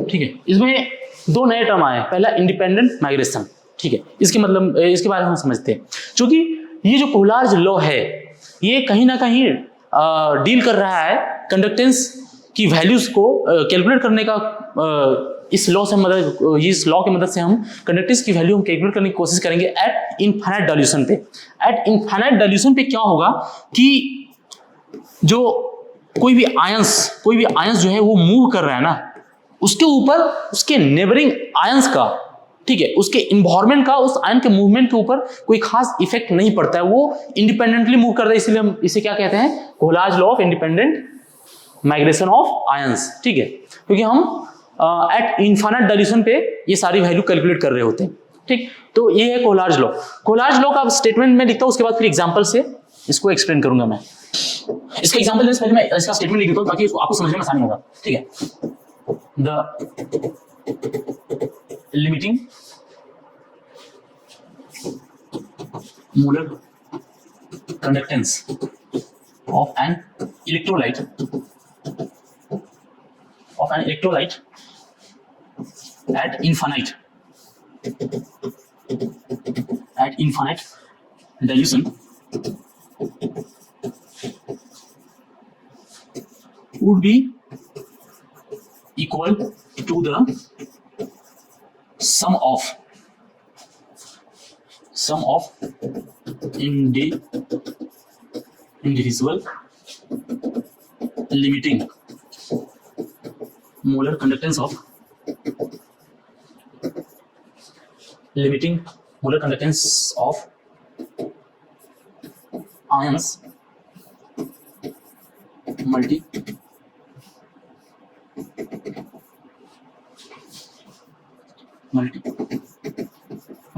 ठीक है। इसमें 2 नए टर्म आए, पहला इंडिपेंडेंट माइग्रेशन, ठीक है। इसके मतलब, इसके बारे में हम समझते हैं, क्योंकि ये जो कोहलार्ज लॉ है ये कहीं ना कहीं डील कर रहा है कंडक्टेंस की वैल्यूज को कैलकुलेट करने का। इस लॉ की मदद से हम कंडक्टेंस की वैल्यू हम कैलकुलेट करने की कोशिश करेंगे एट इनफाइनाइट डाइल्यूशन पे। एट इनफाइनाइट डाइल्यूशन पे क्या होगा कि जो कोई भी आयंस जो है वो मूव कर रहा है ना, उसके ऊपर उसके नेबरिंग आयंस का, ठीक है, उसके इन्वायरमेंट का, उस आयन के मूवमेंट के ऊपर कोई खास इफेक्ट नहीं पड़ता है, वो इंडिपेंडेंटली मूव कर रहा है। इसलिए हम इसे क्या कहते हैं, Kohlrausch's law of independent migration of ions, ठीक है। क्योंकि हम एट इनफाइनाइट डाइल्यूशन पे ये सारी वैल्यू कैलकुलेट कर रहे होते हैं, ठीक। तो ये है कोहलार्ज लॉ। कोहलार्ज लॉ का स्टेटमेंट में लिखता हूं, उसके बाद फिर एग्जांपल से इसको एक्सप्लेन करूंगा मैं। इसका एग्जांपल लेने से पहले मैं इसका स्टेटमेंट लिख देता हूं ताकि आपको समझने में आसानी होगा, ठीक है। The limiting molar conductance of an electrolyte at infinite dilution would be equal to the sum of indivisible limiting molar conductance of ions multiplied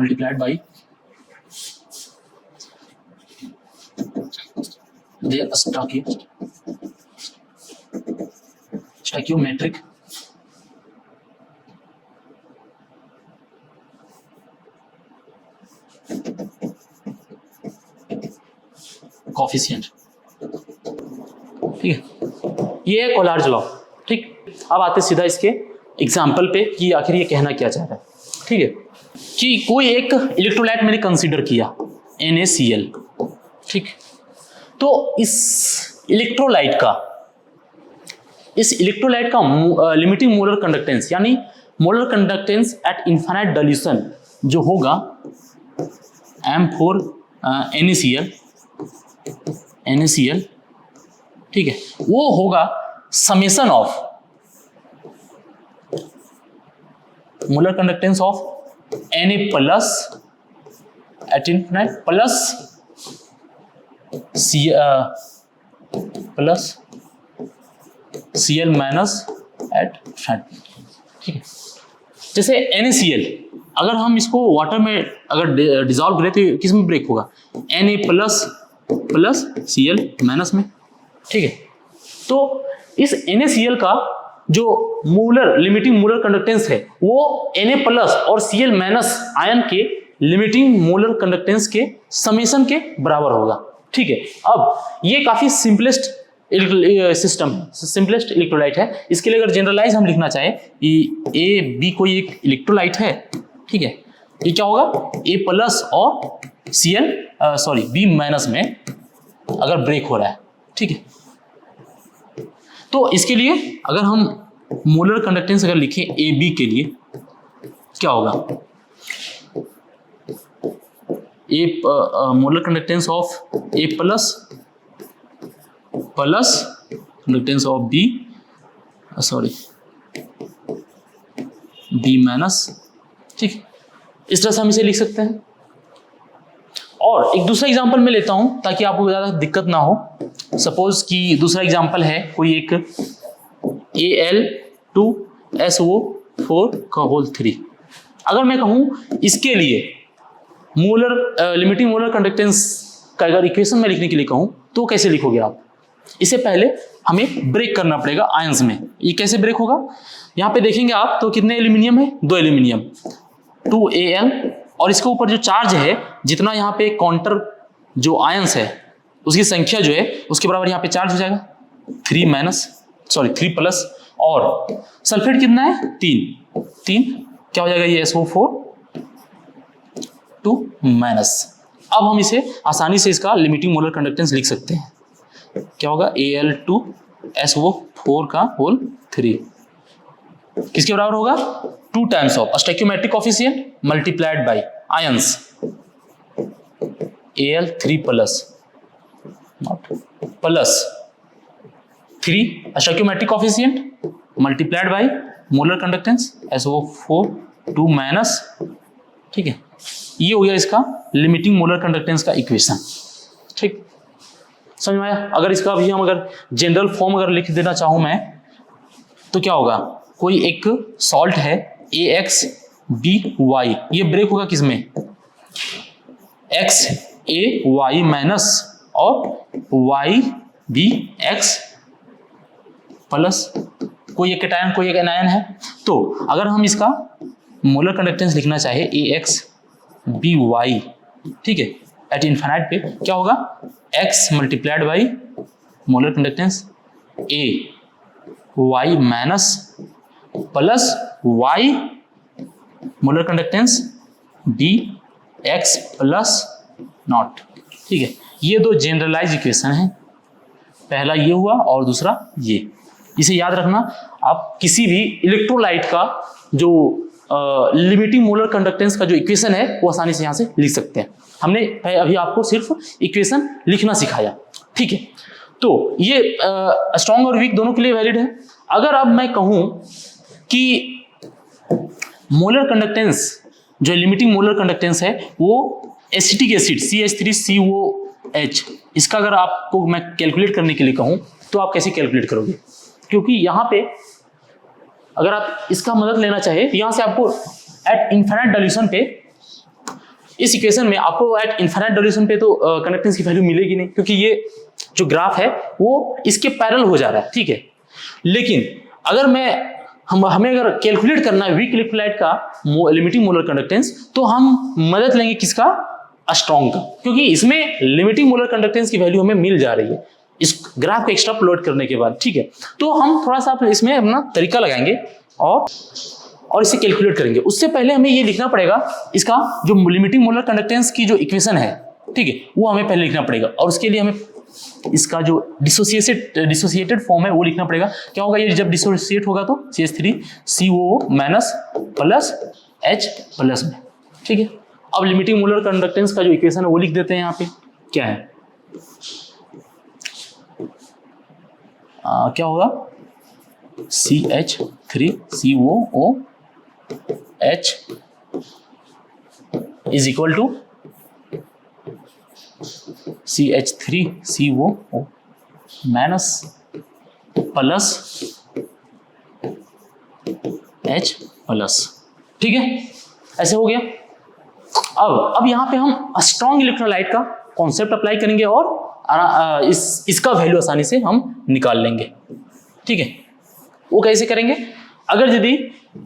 multiplied by their stoichiometric coefficient. ठीक है, ये है कोलार्ज लॉ। ठीक, अब आते सीधा इसके example पे कि आखिर ये कहना क्या चाह रहा है। ठीक है, कि कोई एक इलेक्ट्रोलाइट मैंने कंसीडर किया NaCl। ठीक, तो इस इलेक्ट्रोलाइट का लिमिटिंग मोलर कंडक्टेंस यानी molar conductance at infinite dilution जो होगा M4 NaCl, ठीक है, वो होगा summation of molar conductance of Na plus eight infinite plus Cl minus eight infinite. ठीक है, जैसे NaCl अगर हम इसको वाटर में अगर डिजॉल्व करें तो किस में ब्रेक होगा? Na प्लस Cl माइनस में। ठीक है, तो इस NaCl का जो लिमिटिंग मोलर कंडक्टेंस है वो Na प्लस और Cl माइनस आयन के लिमिटिंग मोलर कंडक्टेंस के समेशन के बराबर होगा। ठीक है, अब ये काफी सिंपलेस्ट सिस्टम है, सिंपलेस्ट इलेक्ट्रोलाइट है। इसके लिए अगर जनरलाइज हम लिखना चाहें A B कोई एक इलेक्ट्रोलाइट है। ठीक है, ये क्या होगा? A प्लस और B माइनस में अगर ब्रेक हो रहा है। ठीक है, तो इसके लिए अगर हम मोलर कंडक्टेंस अगर लिखें AB के लिए क्या होगा? Molar conductance of A plus conductance of B minus. ठीक है, इस तरह से हम इसे लिख सकते हैं। और एक दूसरा एग्जांपल मैं लेता हूं ताकि आपको ज़्यादा दिक्कत ना हो। सपोज कि दूसरा एग्जांपल है कोई एक Al2SO4 का होल 3। अगर मैं कहूं इसके लिए लिमिटिंग मोलर कंडक्टेंस का अगर इक्वेशन में लिखने के लिए कहूं तो कैसे लिखोगे आप? इससे पहले हमें ब्रेक करना पड़ेगा आयंस में। ये कैसे ब्रेक होगा? यहाँ पे देखेंगे आप तो कितने एल्यूमिनियम है? 2 एल्यूमिनियम 2Al, और इसके ऊपर जो चार्ज है जितना यहाँ पे काउंटर जो आयंस है उसकी संख्या जो है उसके बराबर यहाँ पे चार्ज हो जाएगा 3 प्लस, और सल्फेट कितना है? 3 क्या हो जाएगा? ये SO4 2 माइनस। अब हम इसे आसानी से इसका लिमिटिंग मोलर कंडक्टेंस लिख सकते हैं। क्या होगा? Al2SO4 का होल 3 किसके बराबर होगा? 2 times of stoichiometric coefficient multiplied by ions Al3 plus 3 stoichiometric coefficient multiplied by molar conductance SO4 2 minus. ठीक है, ये हो गया इसका लिमिटिंग मोलर कंडक्टेंस का इक्वेशन। ठीक, समझ में आया? अगर इसका भी हम अगर जनरल फॉर्म अगर लिख देना चाहूं मैं तो क्या होगा? कोई एक सॉल्ट है AXBY, ये ब्रेक होगा किसमें? XAY माइनस और YBX प्लस, कोई एक कैटायन कोई एक एनायन है। तो अगर हम इसका मोलर कंडक्टेंस लिखना चाहे AXBY, ठीक है, एट इनफाइनाइट पे क्या होगा? X multiplied by molar conductance AY minus plus Y molar conductance BX plus not. ठीक है, ये 2 जनरलाइज इक्वेशन है। पहला ये हुआ और दूसरा ये। इसे याद रखना, आप किसी भी इलेक्ट्रोलाइट का जो लिमिटिंग मोलर कंडक्टेंस का जो इक्वेशन है वो आसानी से यहाँ से लिख सकते हैं। हमने अभी आपको सिर्फ इक्वेशन लिखना सिखाया। ठीक है, तो ये स्ट्रॉन्ग और वीक दोनों के लिए वैलिड है। अगर अब मैं कहूँ कि मोलर कंडक्टेंस जो लिमिटिंग मोलर कंडक्टेंस है वो एसिटिक एसिड CH3COH, इसका अगर आपको मैं कैलकुलेट करने के लिए कहूँ तो आप कैसे कैलकुलेट करोगे? क्योंकि यहाँ पे अगर आप इसका मदद लेना चाहे तो यहाँ से आपको एट इनफाइनाइट डाइल्यूशन पे इस इक्वेशन में आपको एट इनफाइनाइट डायल्यूशन पे तो कंडक्टेंस की वैल्यू मिलेगी नहीं, क्योंकि ये जो ग्राफ है वो इसके पैरेलल हो जा रहा है, ठीक है। लेकिन अगर हमें अगर कैलकुलेट करना है वीक इलेक्ट्रोलाइट का लिमिटिंग मोलर कंडक्टेंस, तो हम मदद लेंगे किसका? स्ट्रॉन्ग का, क्योंकि इसमें लिमिटिंग मोलर कंडक्टेंस की वैल्यू हमें मिल जा रही है इस ग्राफ को एक्स्ट्रा प्लॉट करने के बाद, ठीक है। तो हम थोड़ा सा इसमें अपना तरीका लगाएंगे और इसे कैलकुलेट करेंगे। उससे पहले हमें ये लिखना पड़ेगा इसका जो लिमिटिंग मोलर कंडक्टेंस की जो इक्वेशन है, ठीक है, वो हमें पहले लिखना पड़ेगा। और उसके लिए हमें इसका जो डिसोसिएटेड फॉर्म है वो लिखना पड़ेगा। क्या होगा ये जब डिसोसिएट होगा तो CH3COO minus plus H plus में, ठीक है। अब लिमिटिंग मोलर कंडक्टेंस का जो इक्वेशन है वो लिख देते हैं। यहाँ पे क्या है, क्या होगा? CH3COO H is equal to CH3COO minus plus H plus, ठीक है। ऐसे हो गया। अब यहाँ पे हम स्ट्रॉन्ग इलेक्ट्रोलाइट का कॉन्सेप्ट अप्लाई करेंगे और इसका वैल्यू आसानी से हम निकाल लेंगे, ठीक है। वो कैसे करेंगे? अगर यदि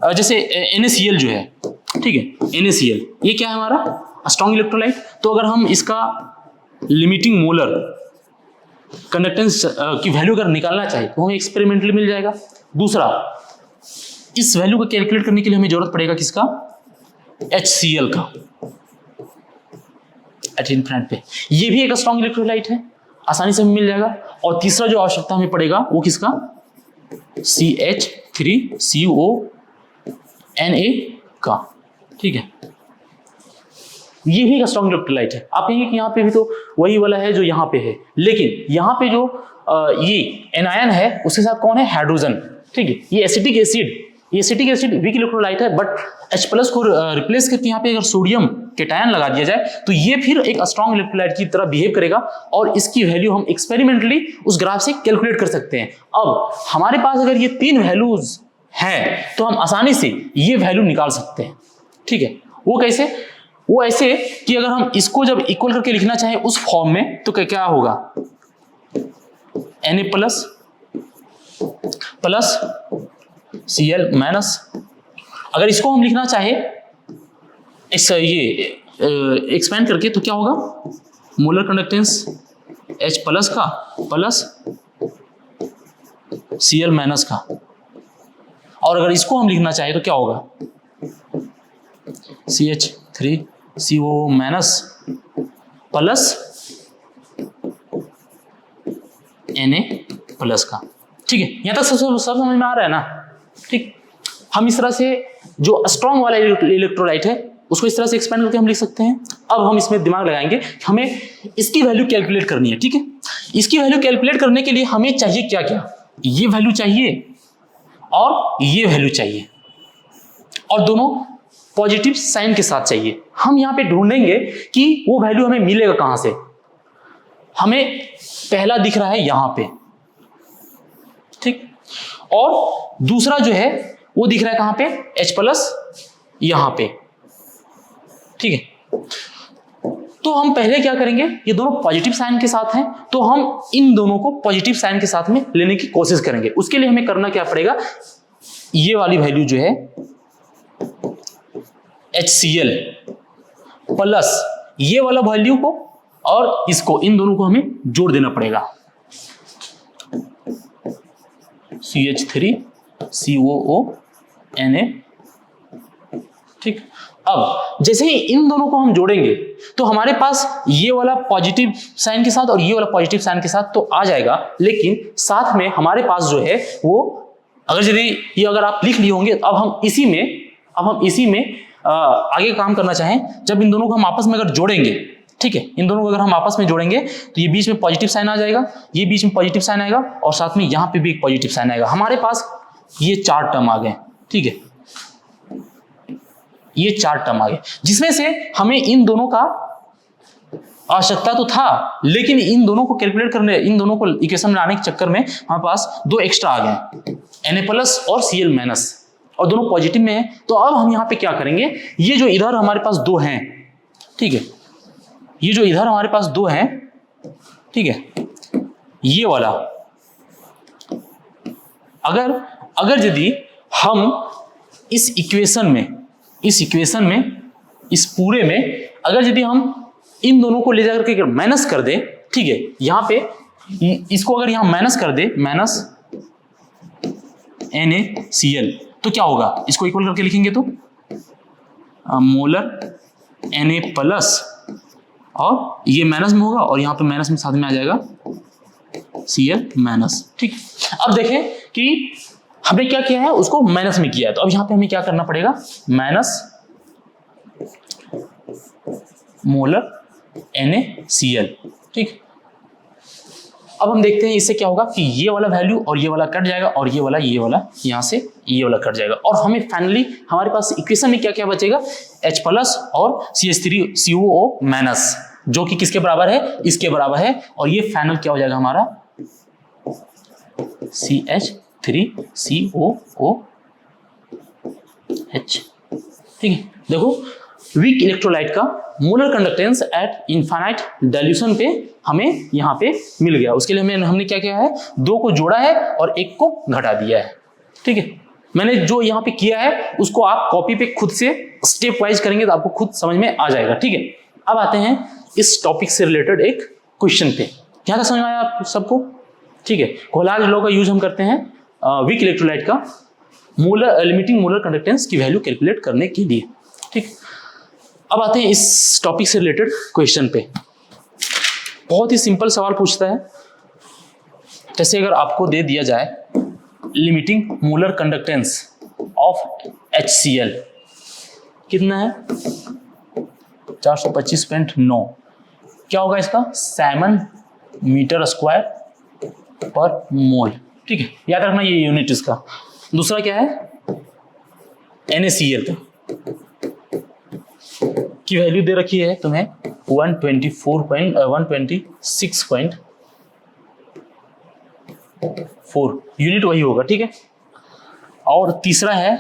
जैसे NaCl जो है, ठीक है, NaCl ये क्या है हमारा स्ट्रॉन्ग इलेक्ट्रोलाइट। तो अगर हम इसका लिमिटिंग मोलर कंडक्टेंस की वैल्यू अगर निकालना चाहे तो हमें एक्सपेरिमेंटली मिल जाएगा। दूसरा, इस वैल्यू को कैलकुलेट करने के लिए हमें जरूरत पड़ेगा किसका? HCl का एट इनफिनिट पे। ये भी एक स्ट्रॉन्ग इलेक्ट्रोलाइट है, आसानी से हमें मिल जाएगा। और तीसरा जो आवश्यकता हमें पड़ेगा वो किसका? CH3CONa का, ठीक है। ये भी एक स्ट्रॉन्ग इलेक्ट्रोलाइट है। आप कहेंगे कि यहाँ पे भी तो वही वाला है जो यहाँ पे है, लेकिन यहाँ पे जो ये एनायन है उसके साथ कौन है? हाइड्रोजन, ठीक है। ये एसिटिक एसिड वीक इलेक्ट्रोलाइट है, बट H प्लस को रिप्लेस करके यहाँ पे अगर सोडियम केटायन लगा दिया जाए तो ये फिर एक स्ट्रॉन्ग इलेक्ट्रोलाइट की तरह बिहेव करेगा और इसकी वैल्यू हम एक्सपेरिमेंटली उस ग्राफ से कैलकुलेट कर सकते हैं। अब हमारे पास अगर ये तीन वैल्यूज हैं तो हम आसानी से ये वैल्यू निकाल सकते हैं, ठीक है। वो कैसे? वो ऐसे कि अगर हम इसको जब इक्वल करके लिखना चाहें उस फॉर्म में तो क्या होगा? Na प्लस Cl माइनस, अगर इसको हम लिखना चाहे ये एक्सपेंड करके तो क्या होगा? मोलर कंडक्टेंस H प्लस का प्लस Cl माइनस का। और अगर इसको हम लिखना चाहे तो क्या होगा? CH3COO minus plus Na plus का, ठीक है। यहां तक सब समझ में आ रहा है ना? ठीक। हम इस तरह से जो स्ट्रॉन्ग वाला इलेक्ट्रोलाइट है उसको इस तरह से एक्सपेंड करके हम लिख सकते हैं। अब हम इसमें दिमाग लगाएंगे, हमें इसकी वैल्यू कैलकुलेट करनी है, ठीक है। इसकी वैल्यू कैलकुलेट करने के लिए हमें चाहिए क्या क्या? ये वैल्यू चाहिए और ये वैल्यू चाहिए, और दोनों पॉजिटिव साइन के साथ चाहिए। हम यहाँ पे ढूंढेंगे कि वो वैल्यू हमें मिलेगा कहां से। हमें पहला दिख रहा है यहां पे, ठीक, और दूसरा जो है वो दिख रहा है कहां पे? H प्लस यहां पे, ठीक है। तो हम पहले क्या करेंगे? ये दोनों पॉजिटिव साइन के साथ हैं तो हम इन दोनों को पॉजिटिव साइन के साथ में लेने की कोशिश करेंगे। उसके लिए हमें करना क्या पड़ेगा? ये वाली वैल्यू जो है HCl प्लस ये वाला वैल्यू को और इसको, इन दोनों को हमें जोड़ देना पड़ेगा। CH3COO Na, ठीक। अब जैसे ही इन दोनों को हम जोड़ेंगे तो हमारे पास ये वाला पॉजिटिव साइन के साथ और ये वाला पॉजिटिव साइन के साथ तो आ जाएगा, लेकिन साथ में हमारे पास जो है वो अगर आप लिख लिए होंगे, अब हम इसी में आगे काम करना चाहें, जब इन दोनों को हम आपस में अगर जोड़ेंगे, ठीक है, इन दोनों को अगर हम आपस में जोड़ेंगे तो ये बीच में पॉजिटिव साइन आ जाएगा, ये बीच में पॉजिटिव साइन आएगा और साथ में यहाँ पे भी एक पॉजिटिव साइन आएगा। हमारे पास ये 4 टर्म आ गए, ठीक है, ये 4 टर्म आ गए, जिसमें से हमें इन दोनों का आवश्यकता तो था, लेकिन इन दोनों को कैलकुलेट करने, इन दोनों को इक्वेशन में लाने के चक्कर में हमारे पास 2 एक्स्ट्रा आ गए, Na प्लस और Cl माइनस, और दोनों पॉजिटिव में है। तो अब हम यहाँ पे क्या करेंगे? ये जो इधर हमारे पास 2 हैं, ठीक है, ये जो इधर हमारे पास दो हैं, ठीक है, ये वाला अगर यदि हम इस इक्वेशन में इस पूरे में अगर यदि हम इन दोनों को ले जाकर के माइनस कर दे, ठीक है, यहां पे इसको अगर यहां माइनस कर दे, माइनस NaCl, तो क्या होगा, इसको इक्वल करके लिखेंगे तो मोलर Na प्लस, और ये माइनस में होगा और यहाँ पे माइनस में साथ में आ जाएगा Cl माइनस। ठीक, अब देखें कि हमने क्या किया है, उसको माइनस में किया है, तो अब यहाँ पे हमें क्या करना पड़ेगा, माइनस मोलर NaCl। ठीक, अब हम देखते हैं इससे क्या होगा कि ये वाला वैल्यू और ये वाला कट जाएगा और ये वाला यहाँ से ये वाला कट जाएगा, और हमें फाइनली हमारे पास इक्वेशन में क्या क्या बचेगा, H प्लस और CH3COO माइनस, जो कि किसके बराबर है, इसके बराबर है, और ये फाइनल क्या हो जाएगा हमारा CH3COOH। ठीक है, देखो वीक इलेक्ट्रोलाइट का molar conductance at infinite dilution पे हमें यहाँ पे मिल गया। उसके लिए हमने क्या किया है, दो को जोड़ा है और एक को घटा दिया है। ठीक है, मैंने जो यहाँ पे किया है उसको आप कॉपी पे खुद से स्टेप वाइज करेंगे तो आपको खुद समझ में आ जाएगा। ठीक है, अब आते हैं इस टॉपिक से रिलेटेड एक क्वेश्चन पे। क्या था, समझ में आया आप सबको? ठीक है, कोहलाज लॉ का यूज हम करते हैं वीक इलेक्ट्रोलाइट का मोलर लिमिटिंग मोलर कंडक्टेंस की वैल्यू कैलकुलेट करने के लिए। ठीक, अब आते हैं इस टॉपिक से रिलेटेड क्वेश्चन पे। बहुत ही सिंपल सवाल पूछता है, जैसे अगर आपको दे दिया जाए limiting molar conductance of HCl कितना है, 425.9, क्या होगा इसका, 7 मीटर स्क्वायर पर मोल। ठीक है, याद रखना ये यूनिट इसका। दूसरा क्या है, NaCl की वैल्यू दे रखी है तुम्हें 126.4 यूनिट वही होगा। ठीक है, और तीसरा है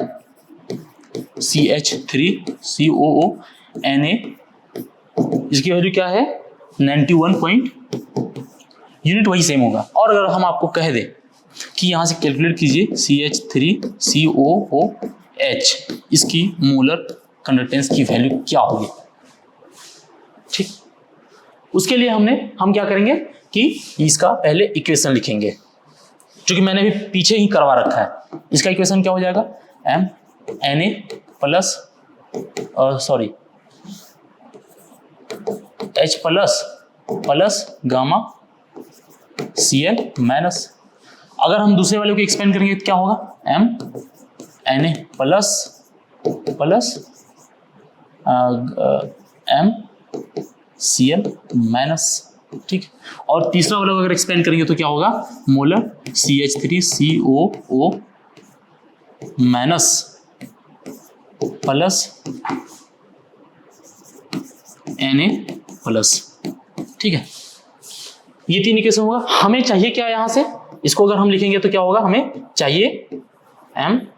CH3COO Na, इसकी वैल्यू क्या है 91 यूनिट वही सेम होगा। और अगर हम आपको कह दें कि यहां से कैलकुलेट कीजिए CH3COOH, इसकी मोलर कंडक्टेंस की वैल्यू क्या होगी। ठीक, उसके लिए हम क्या करेंगे कि इसका पहले इक्वेशन लिखेंगे, जो कि मैंने भी पीछे ही करवा रखा है। इसका इक्वेशन क्या हो जाएगा, Na plus H plus gamma Cl minus, अगर हम दूसरे वाले को एक्सपेंड करेंगे तो क्या होगा, Na प्लस MCl माइनस। ठीक, और तीसरा वाला अगर एक्सपेंड करेंगे तो क्या होगा, molar CH3COO minus plus Na plus. ठीक है, ये तीन इक्वेशन होगा। हमें चाहिए क्या यहाँ से, इसको अगर हम लिखेंगे तो क्या होगा, हमें चाहिए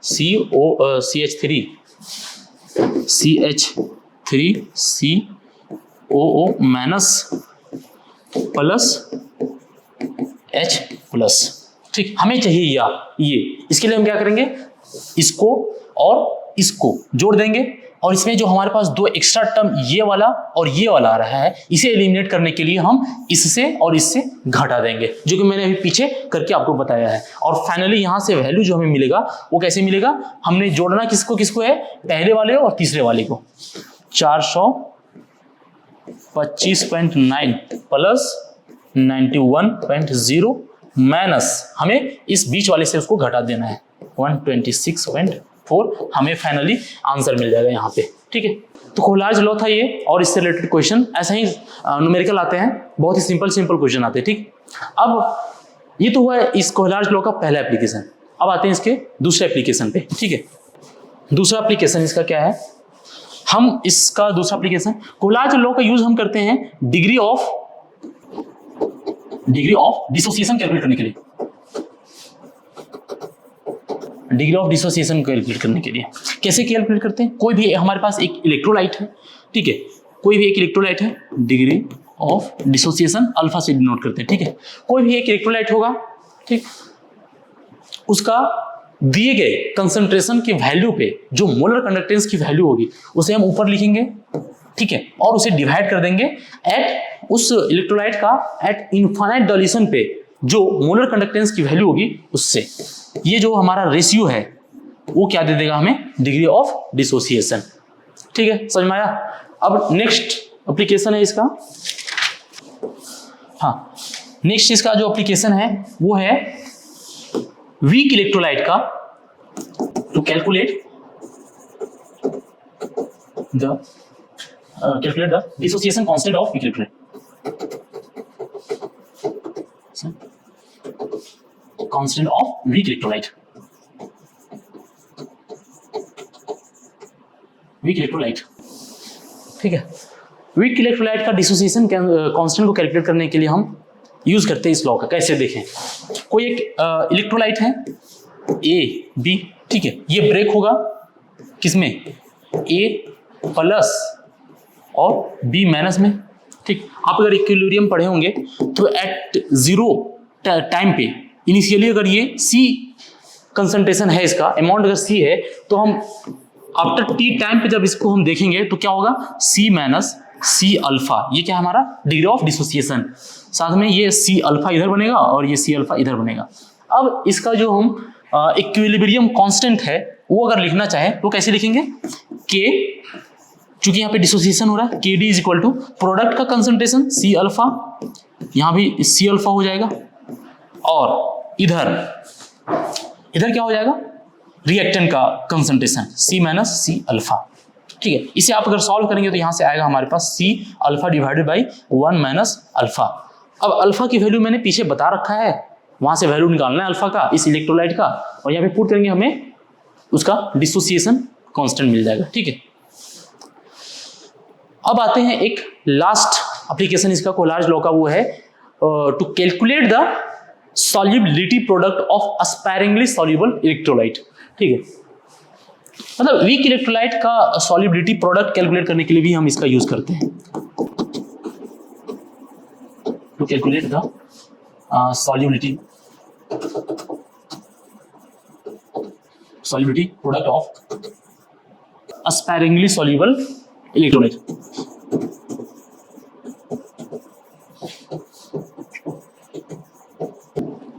CH3COO minus plus H plus. ठीक, हमें चाहिए ये। इसके लिए हम क्या करेंगे, इसको और इसको जोड़ देंगे, और इसमें जो हमारे पास दो एक्स्ट्रा टर्म ये वाला और ये वाला आ रहा है, इसे एलिमिनेट करने के लिए हम इससे और इससे घटा देंगे, जो कि मैंने अभी पीछे करके आपको बताया है। और फाइनली यहाँ से वैल्यू जो हमें मिलेगा वो कैसे मिलेगा, हमने जोड़ना किसको किसको है, पहले वाले और तीसरे वाले को। 425.9 प्लस 91.0 माइनस, हमें इस बीच वाले से उसको घटा देना है 126.4, हमें फाइनली आंसर मिल जाएगा यहाँ पे। ठीक है, तो कोहलाज लॉ था ये, और इससे रिलेटेड क्वेश्चन ऐसा ही न्यूमेरिकल आते हैं, बहुत ही सिंपल क्वेश्चन आते हैं। ठीक, अब ये तो हुआ इस कोहलाज लॉ का पहला एप्लीकेशन। अब आते हैं इसके दूसरे एप्लीकेशन पे। ठीक है, दूसरा एप्लीकेशन इसका क्या है, हम इसका दूसरा एप्लीकेशन कोहलाज लॉ का यूज हम करते हैं डिग्री ऑफ डिसोसिएशन कैलकुलेट करने के लिए। डिग्री ऑफ डिसोसिएशन कैलकुलेट करने के लिए कैसे कैलकुलेट करते हैं, कोई भी हमारे पास एक इलेक्ट्रोलाइट है, ठीक है, कोई भी एक इलेक्ट्रोलाइट है, डिग्री ऑफ डिसोसिएशन अल्फा से डिनोट करते हैं, ठीक है। कोई भी एक इलेक्ट्रोलाइट होगा, ठीक, उसका दिए गए कंसंट्रेशन की वैल्यू पे जो मोलर कंडक्टेंस की वैल्यू होगी उसे हम ऊपर लिखेंगे, ठीक है, और उसे डिवाइड कर देंगे एट उस इलेक्ट्रोलाइट का एट इनफाइनाइट डाइल्यूशन पे जो मोलर कंडक्टेंस की वैल्यू होगी उससे। ये जो हमारा रेशियो है वो क्या दे देगा हमें, डिग्री ऑफ डिसोसिएशन, ठीक है, समझ में आया। अब नेक्स्ट एप्लीकेशन है इसका, हाँ, नेक्स्ट इसका जो एप्लीकेशन है वो है वीक इलेक्ट्रोलाइट का, to calculate the dissociation constant of weak electrolyte, constant of weak electrolyte, weak electrolyte, ठीक है। वीक इलेक्ट्रोलाइट का डिसोसिएशन कांस्टेंट को कैलकुलेट करने के लिए हम यूज करते हैं इस लॉ का। कैसे देखें, कोई एक इलेक्ट्रोलाइट है ए बी, ठीक है, ये ब्रेक होगा किसमें, ए प्लस और बी माइनस में, ठीक। आप अगर इक्विलिब्रियम पढ़े होंगे तो एट जीरो टाइम पे इनिशियली अगर ये सी कंसंट्रेशन है, इसका अमाउंट अगर सी है, तो हम आफ्टर टी टाइम पे जब इसको हम देखेंगे तो क्या होगा, सी माइनस सी अल्फा, ये क्या है हमारा डिग्री ऑफ डिसोसिएशन। साथ में ये सी अल्फा इधर बनेगा और ये सी अल्फा इधर बनेगा। अब इसका जो हम इक्विलिब्रियम कांस्टेंट है वो अगर लिखना चाहे तो कैसे लिखेंगे, के, चूंकि यहाँ पे डिसोसिएशन हो रहा है, K D is equal to product का कंसंट्रेशन सी अल्फा, यहाँ भी सी अल्फा हो जाएगा, और इधर क्या हो जाएगा, रिएक्टेंट का concentration C minus C alpha, ठीक है। इसे आप अगर सॉल्व करेंगे तो यहाँ से आएगा हमारे पास C alpha divided by 1 minus alpha. अब अल्फा की वैल्यू मैंने पीछे बता रखा है, वहां से वैल्यू निकालना है अल्फा का इस इलेक्ट्रोलाइट का, और यहाँ पे पुट करेंगे हमें उसका डिसोसिएशन कांस्टेंट मिल जाएगा, ठीक है। अब आते हैं एक लास्ट एप्लीकेशन इसका कोलार्ज लॉ का, वो है to calculate the solubility product of sparingly soluble electrolyte, ठीक है। मतलब वीक इलेक्ट्रोलाइट का सॉल्युबिलिटी प्रोडक्ट कैलकुलेट करने के लिए भी हम इसका यूज करते हैं, to calculate the solubility product of sparingly soluble electrolyte,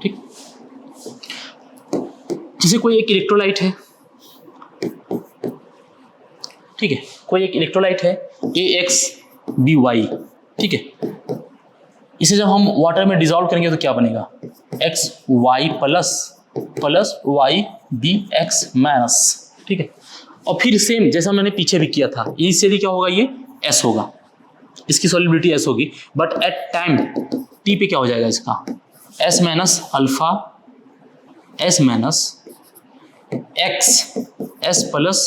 ठीक। जैसे कोई एक इलेक्ट्रोलाइट है, ठीक है, कोई एक इलेक्ट्रोलाइट है AXBY, ठीक है। इसे जब हम वाटर में डिसॉल्व करेंगे तो क्या बनेगा, XY प्लस YBX माइनस, ठीक है। और फिर सेम जैसा मैंने पीछे भी किया था, इनिशियली क्या होगा, ये S होगा, इसकी सॉल्युबिलिटी S होगी, बट एट टाइम T पे क्या हो जाएगा इसका, S minus alpha S minus X plus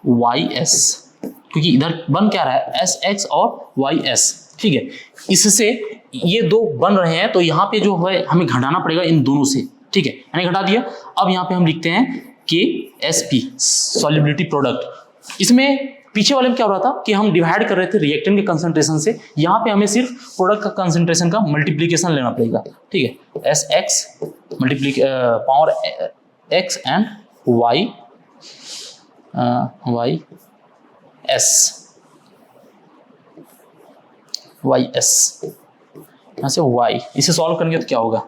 YS, क्योंकि इधर बन क्या रहा है SX और YS, ठीक है। इससे ये दो बन रहे हैं तो यहाँ पे जो है हमें घटाना पड़ेगा इन दोनों से, ठीक है, मैंने घटा दिया। अब यहाँ पे हम लिखते हैं KSP सॉल्युबिलिटी प्रोडक्ट। इसमें पीछे वाले में क्या हो रहा था कि हम डिवाइड कर रहे थे रिएक्टेंट के कंसंट्रेशन से, यहाँ पे हमें सिर्फ प्रोडक्ट का कंसंट्रेशन का मल्टीप्लीकेशन लेना पड़ेगा, ठीक है। SX power X and YS, यहाँ से Y, इसे सॉल्व करेंगे तो क्या होगा,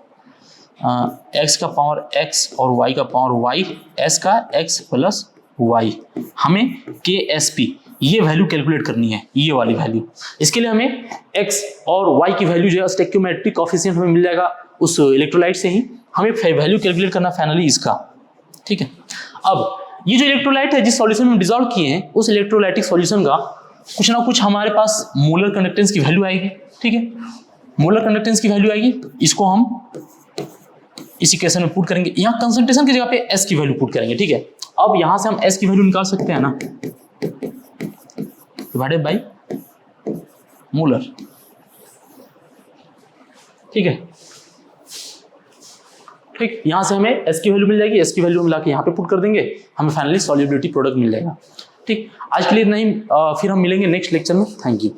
X का पावर X और Y का पावर Y, S का X प्लस Y। हमें KSP ये वैल्यू कैलकुलेट करनी है, ये वाली वैल्यू। इसके लिए हमें X और Y की वैल्यू जो है स्टोइकियोमेट्रिक कोएफिशिएंट हमें मिल जाएगा उस इलेक्ट्रोलाइट से ही, हमें वैल्यू कैलकुलेट करना फाइनली इसका, ठीक है। अब ये जो इलेक्ट्रोलाइट है जिस सॉल्यूशन में डिसॉल्व किए हैं उस इलेक्ट्रोलाइटिक सॉल्यूशन का कुछ ना कुछ हमारे पास मोलर कंडक्टेंस की वैल्यू आएगी, ठीक है। मोलर कंडक्टेंस की वैल्यू आएगी, इसको हम इस इक्वेशन में पुट करेंगे, यहाँ कंसंट्रेशन की जगह पे S की वैल्यू पुट करेंगे, ठीक है। अब यहाँ से हम S की वैल्यू निकाल सकते हैं ना, डिवाइडेड बाय मोलर, ठीक है, ठीक। यहाँ से हमें S की वैल्यू मिल जाएगी, S की वैल्यू मिला के यहाँ पे पुट कर देंगे, हमें फाइनली सॉल्युबिलिटी प्रोडक्ट मिल जाएगा, ठीक। आज के लिए नहीं, फिर हम मिलेंगे नेक्स्ट लेक्चर में। Thank you.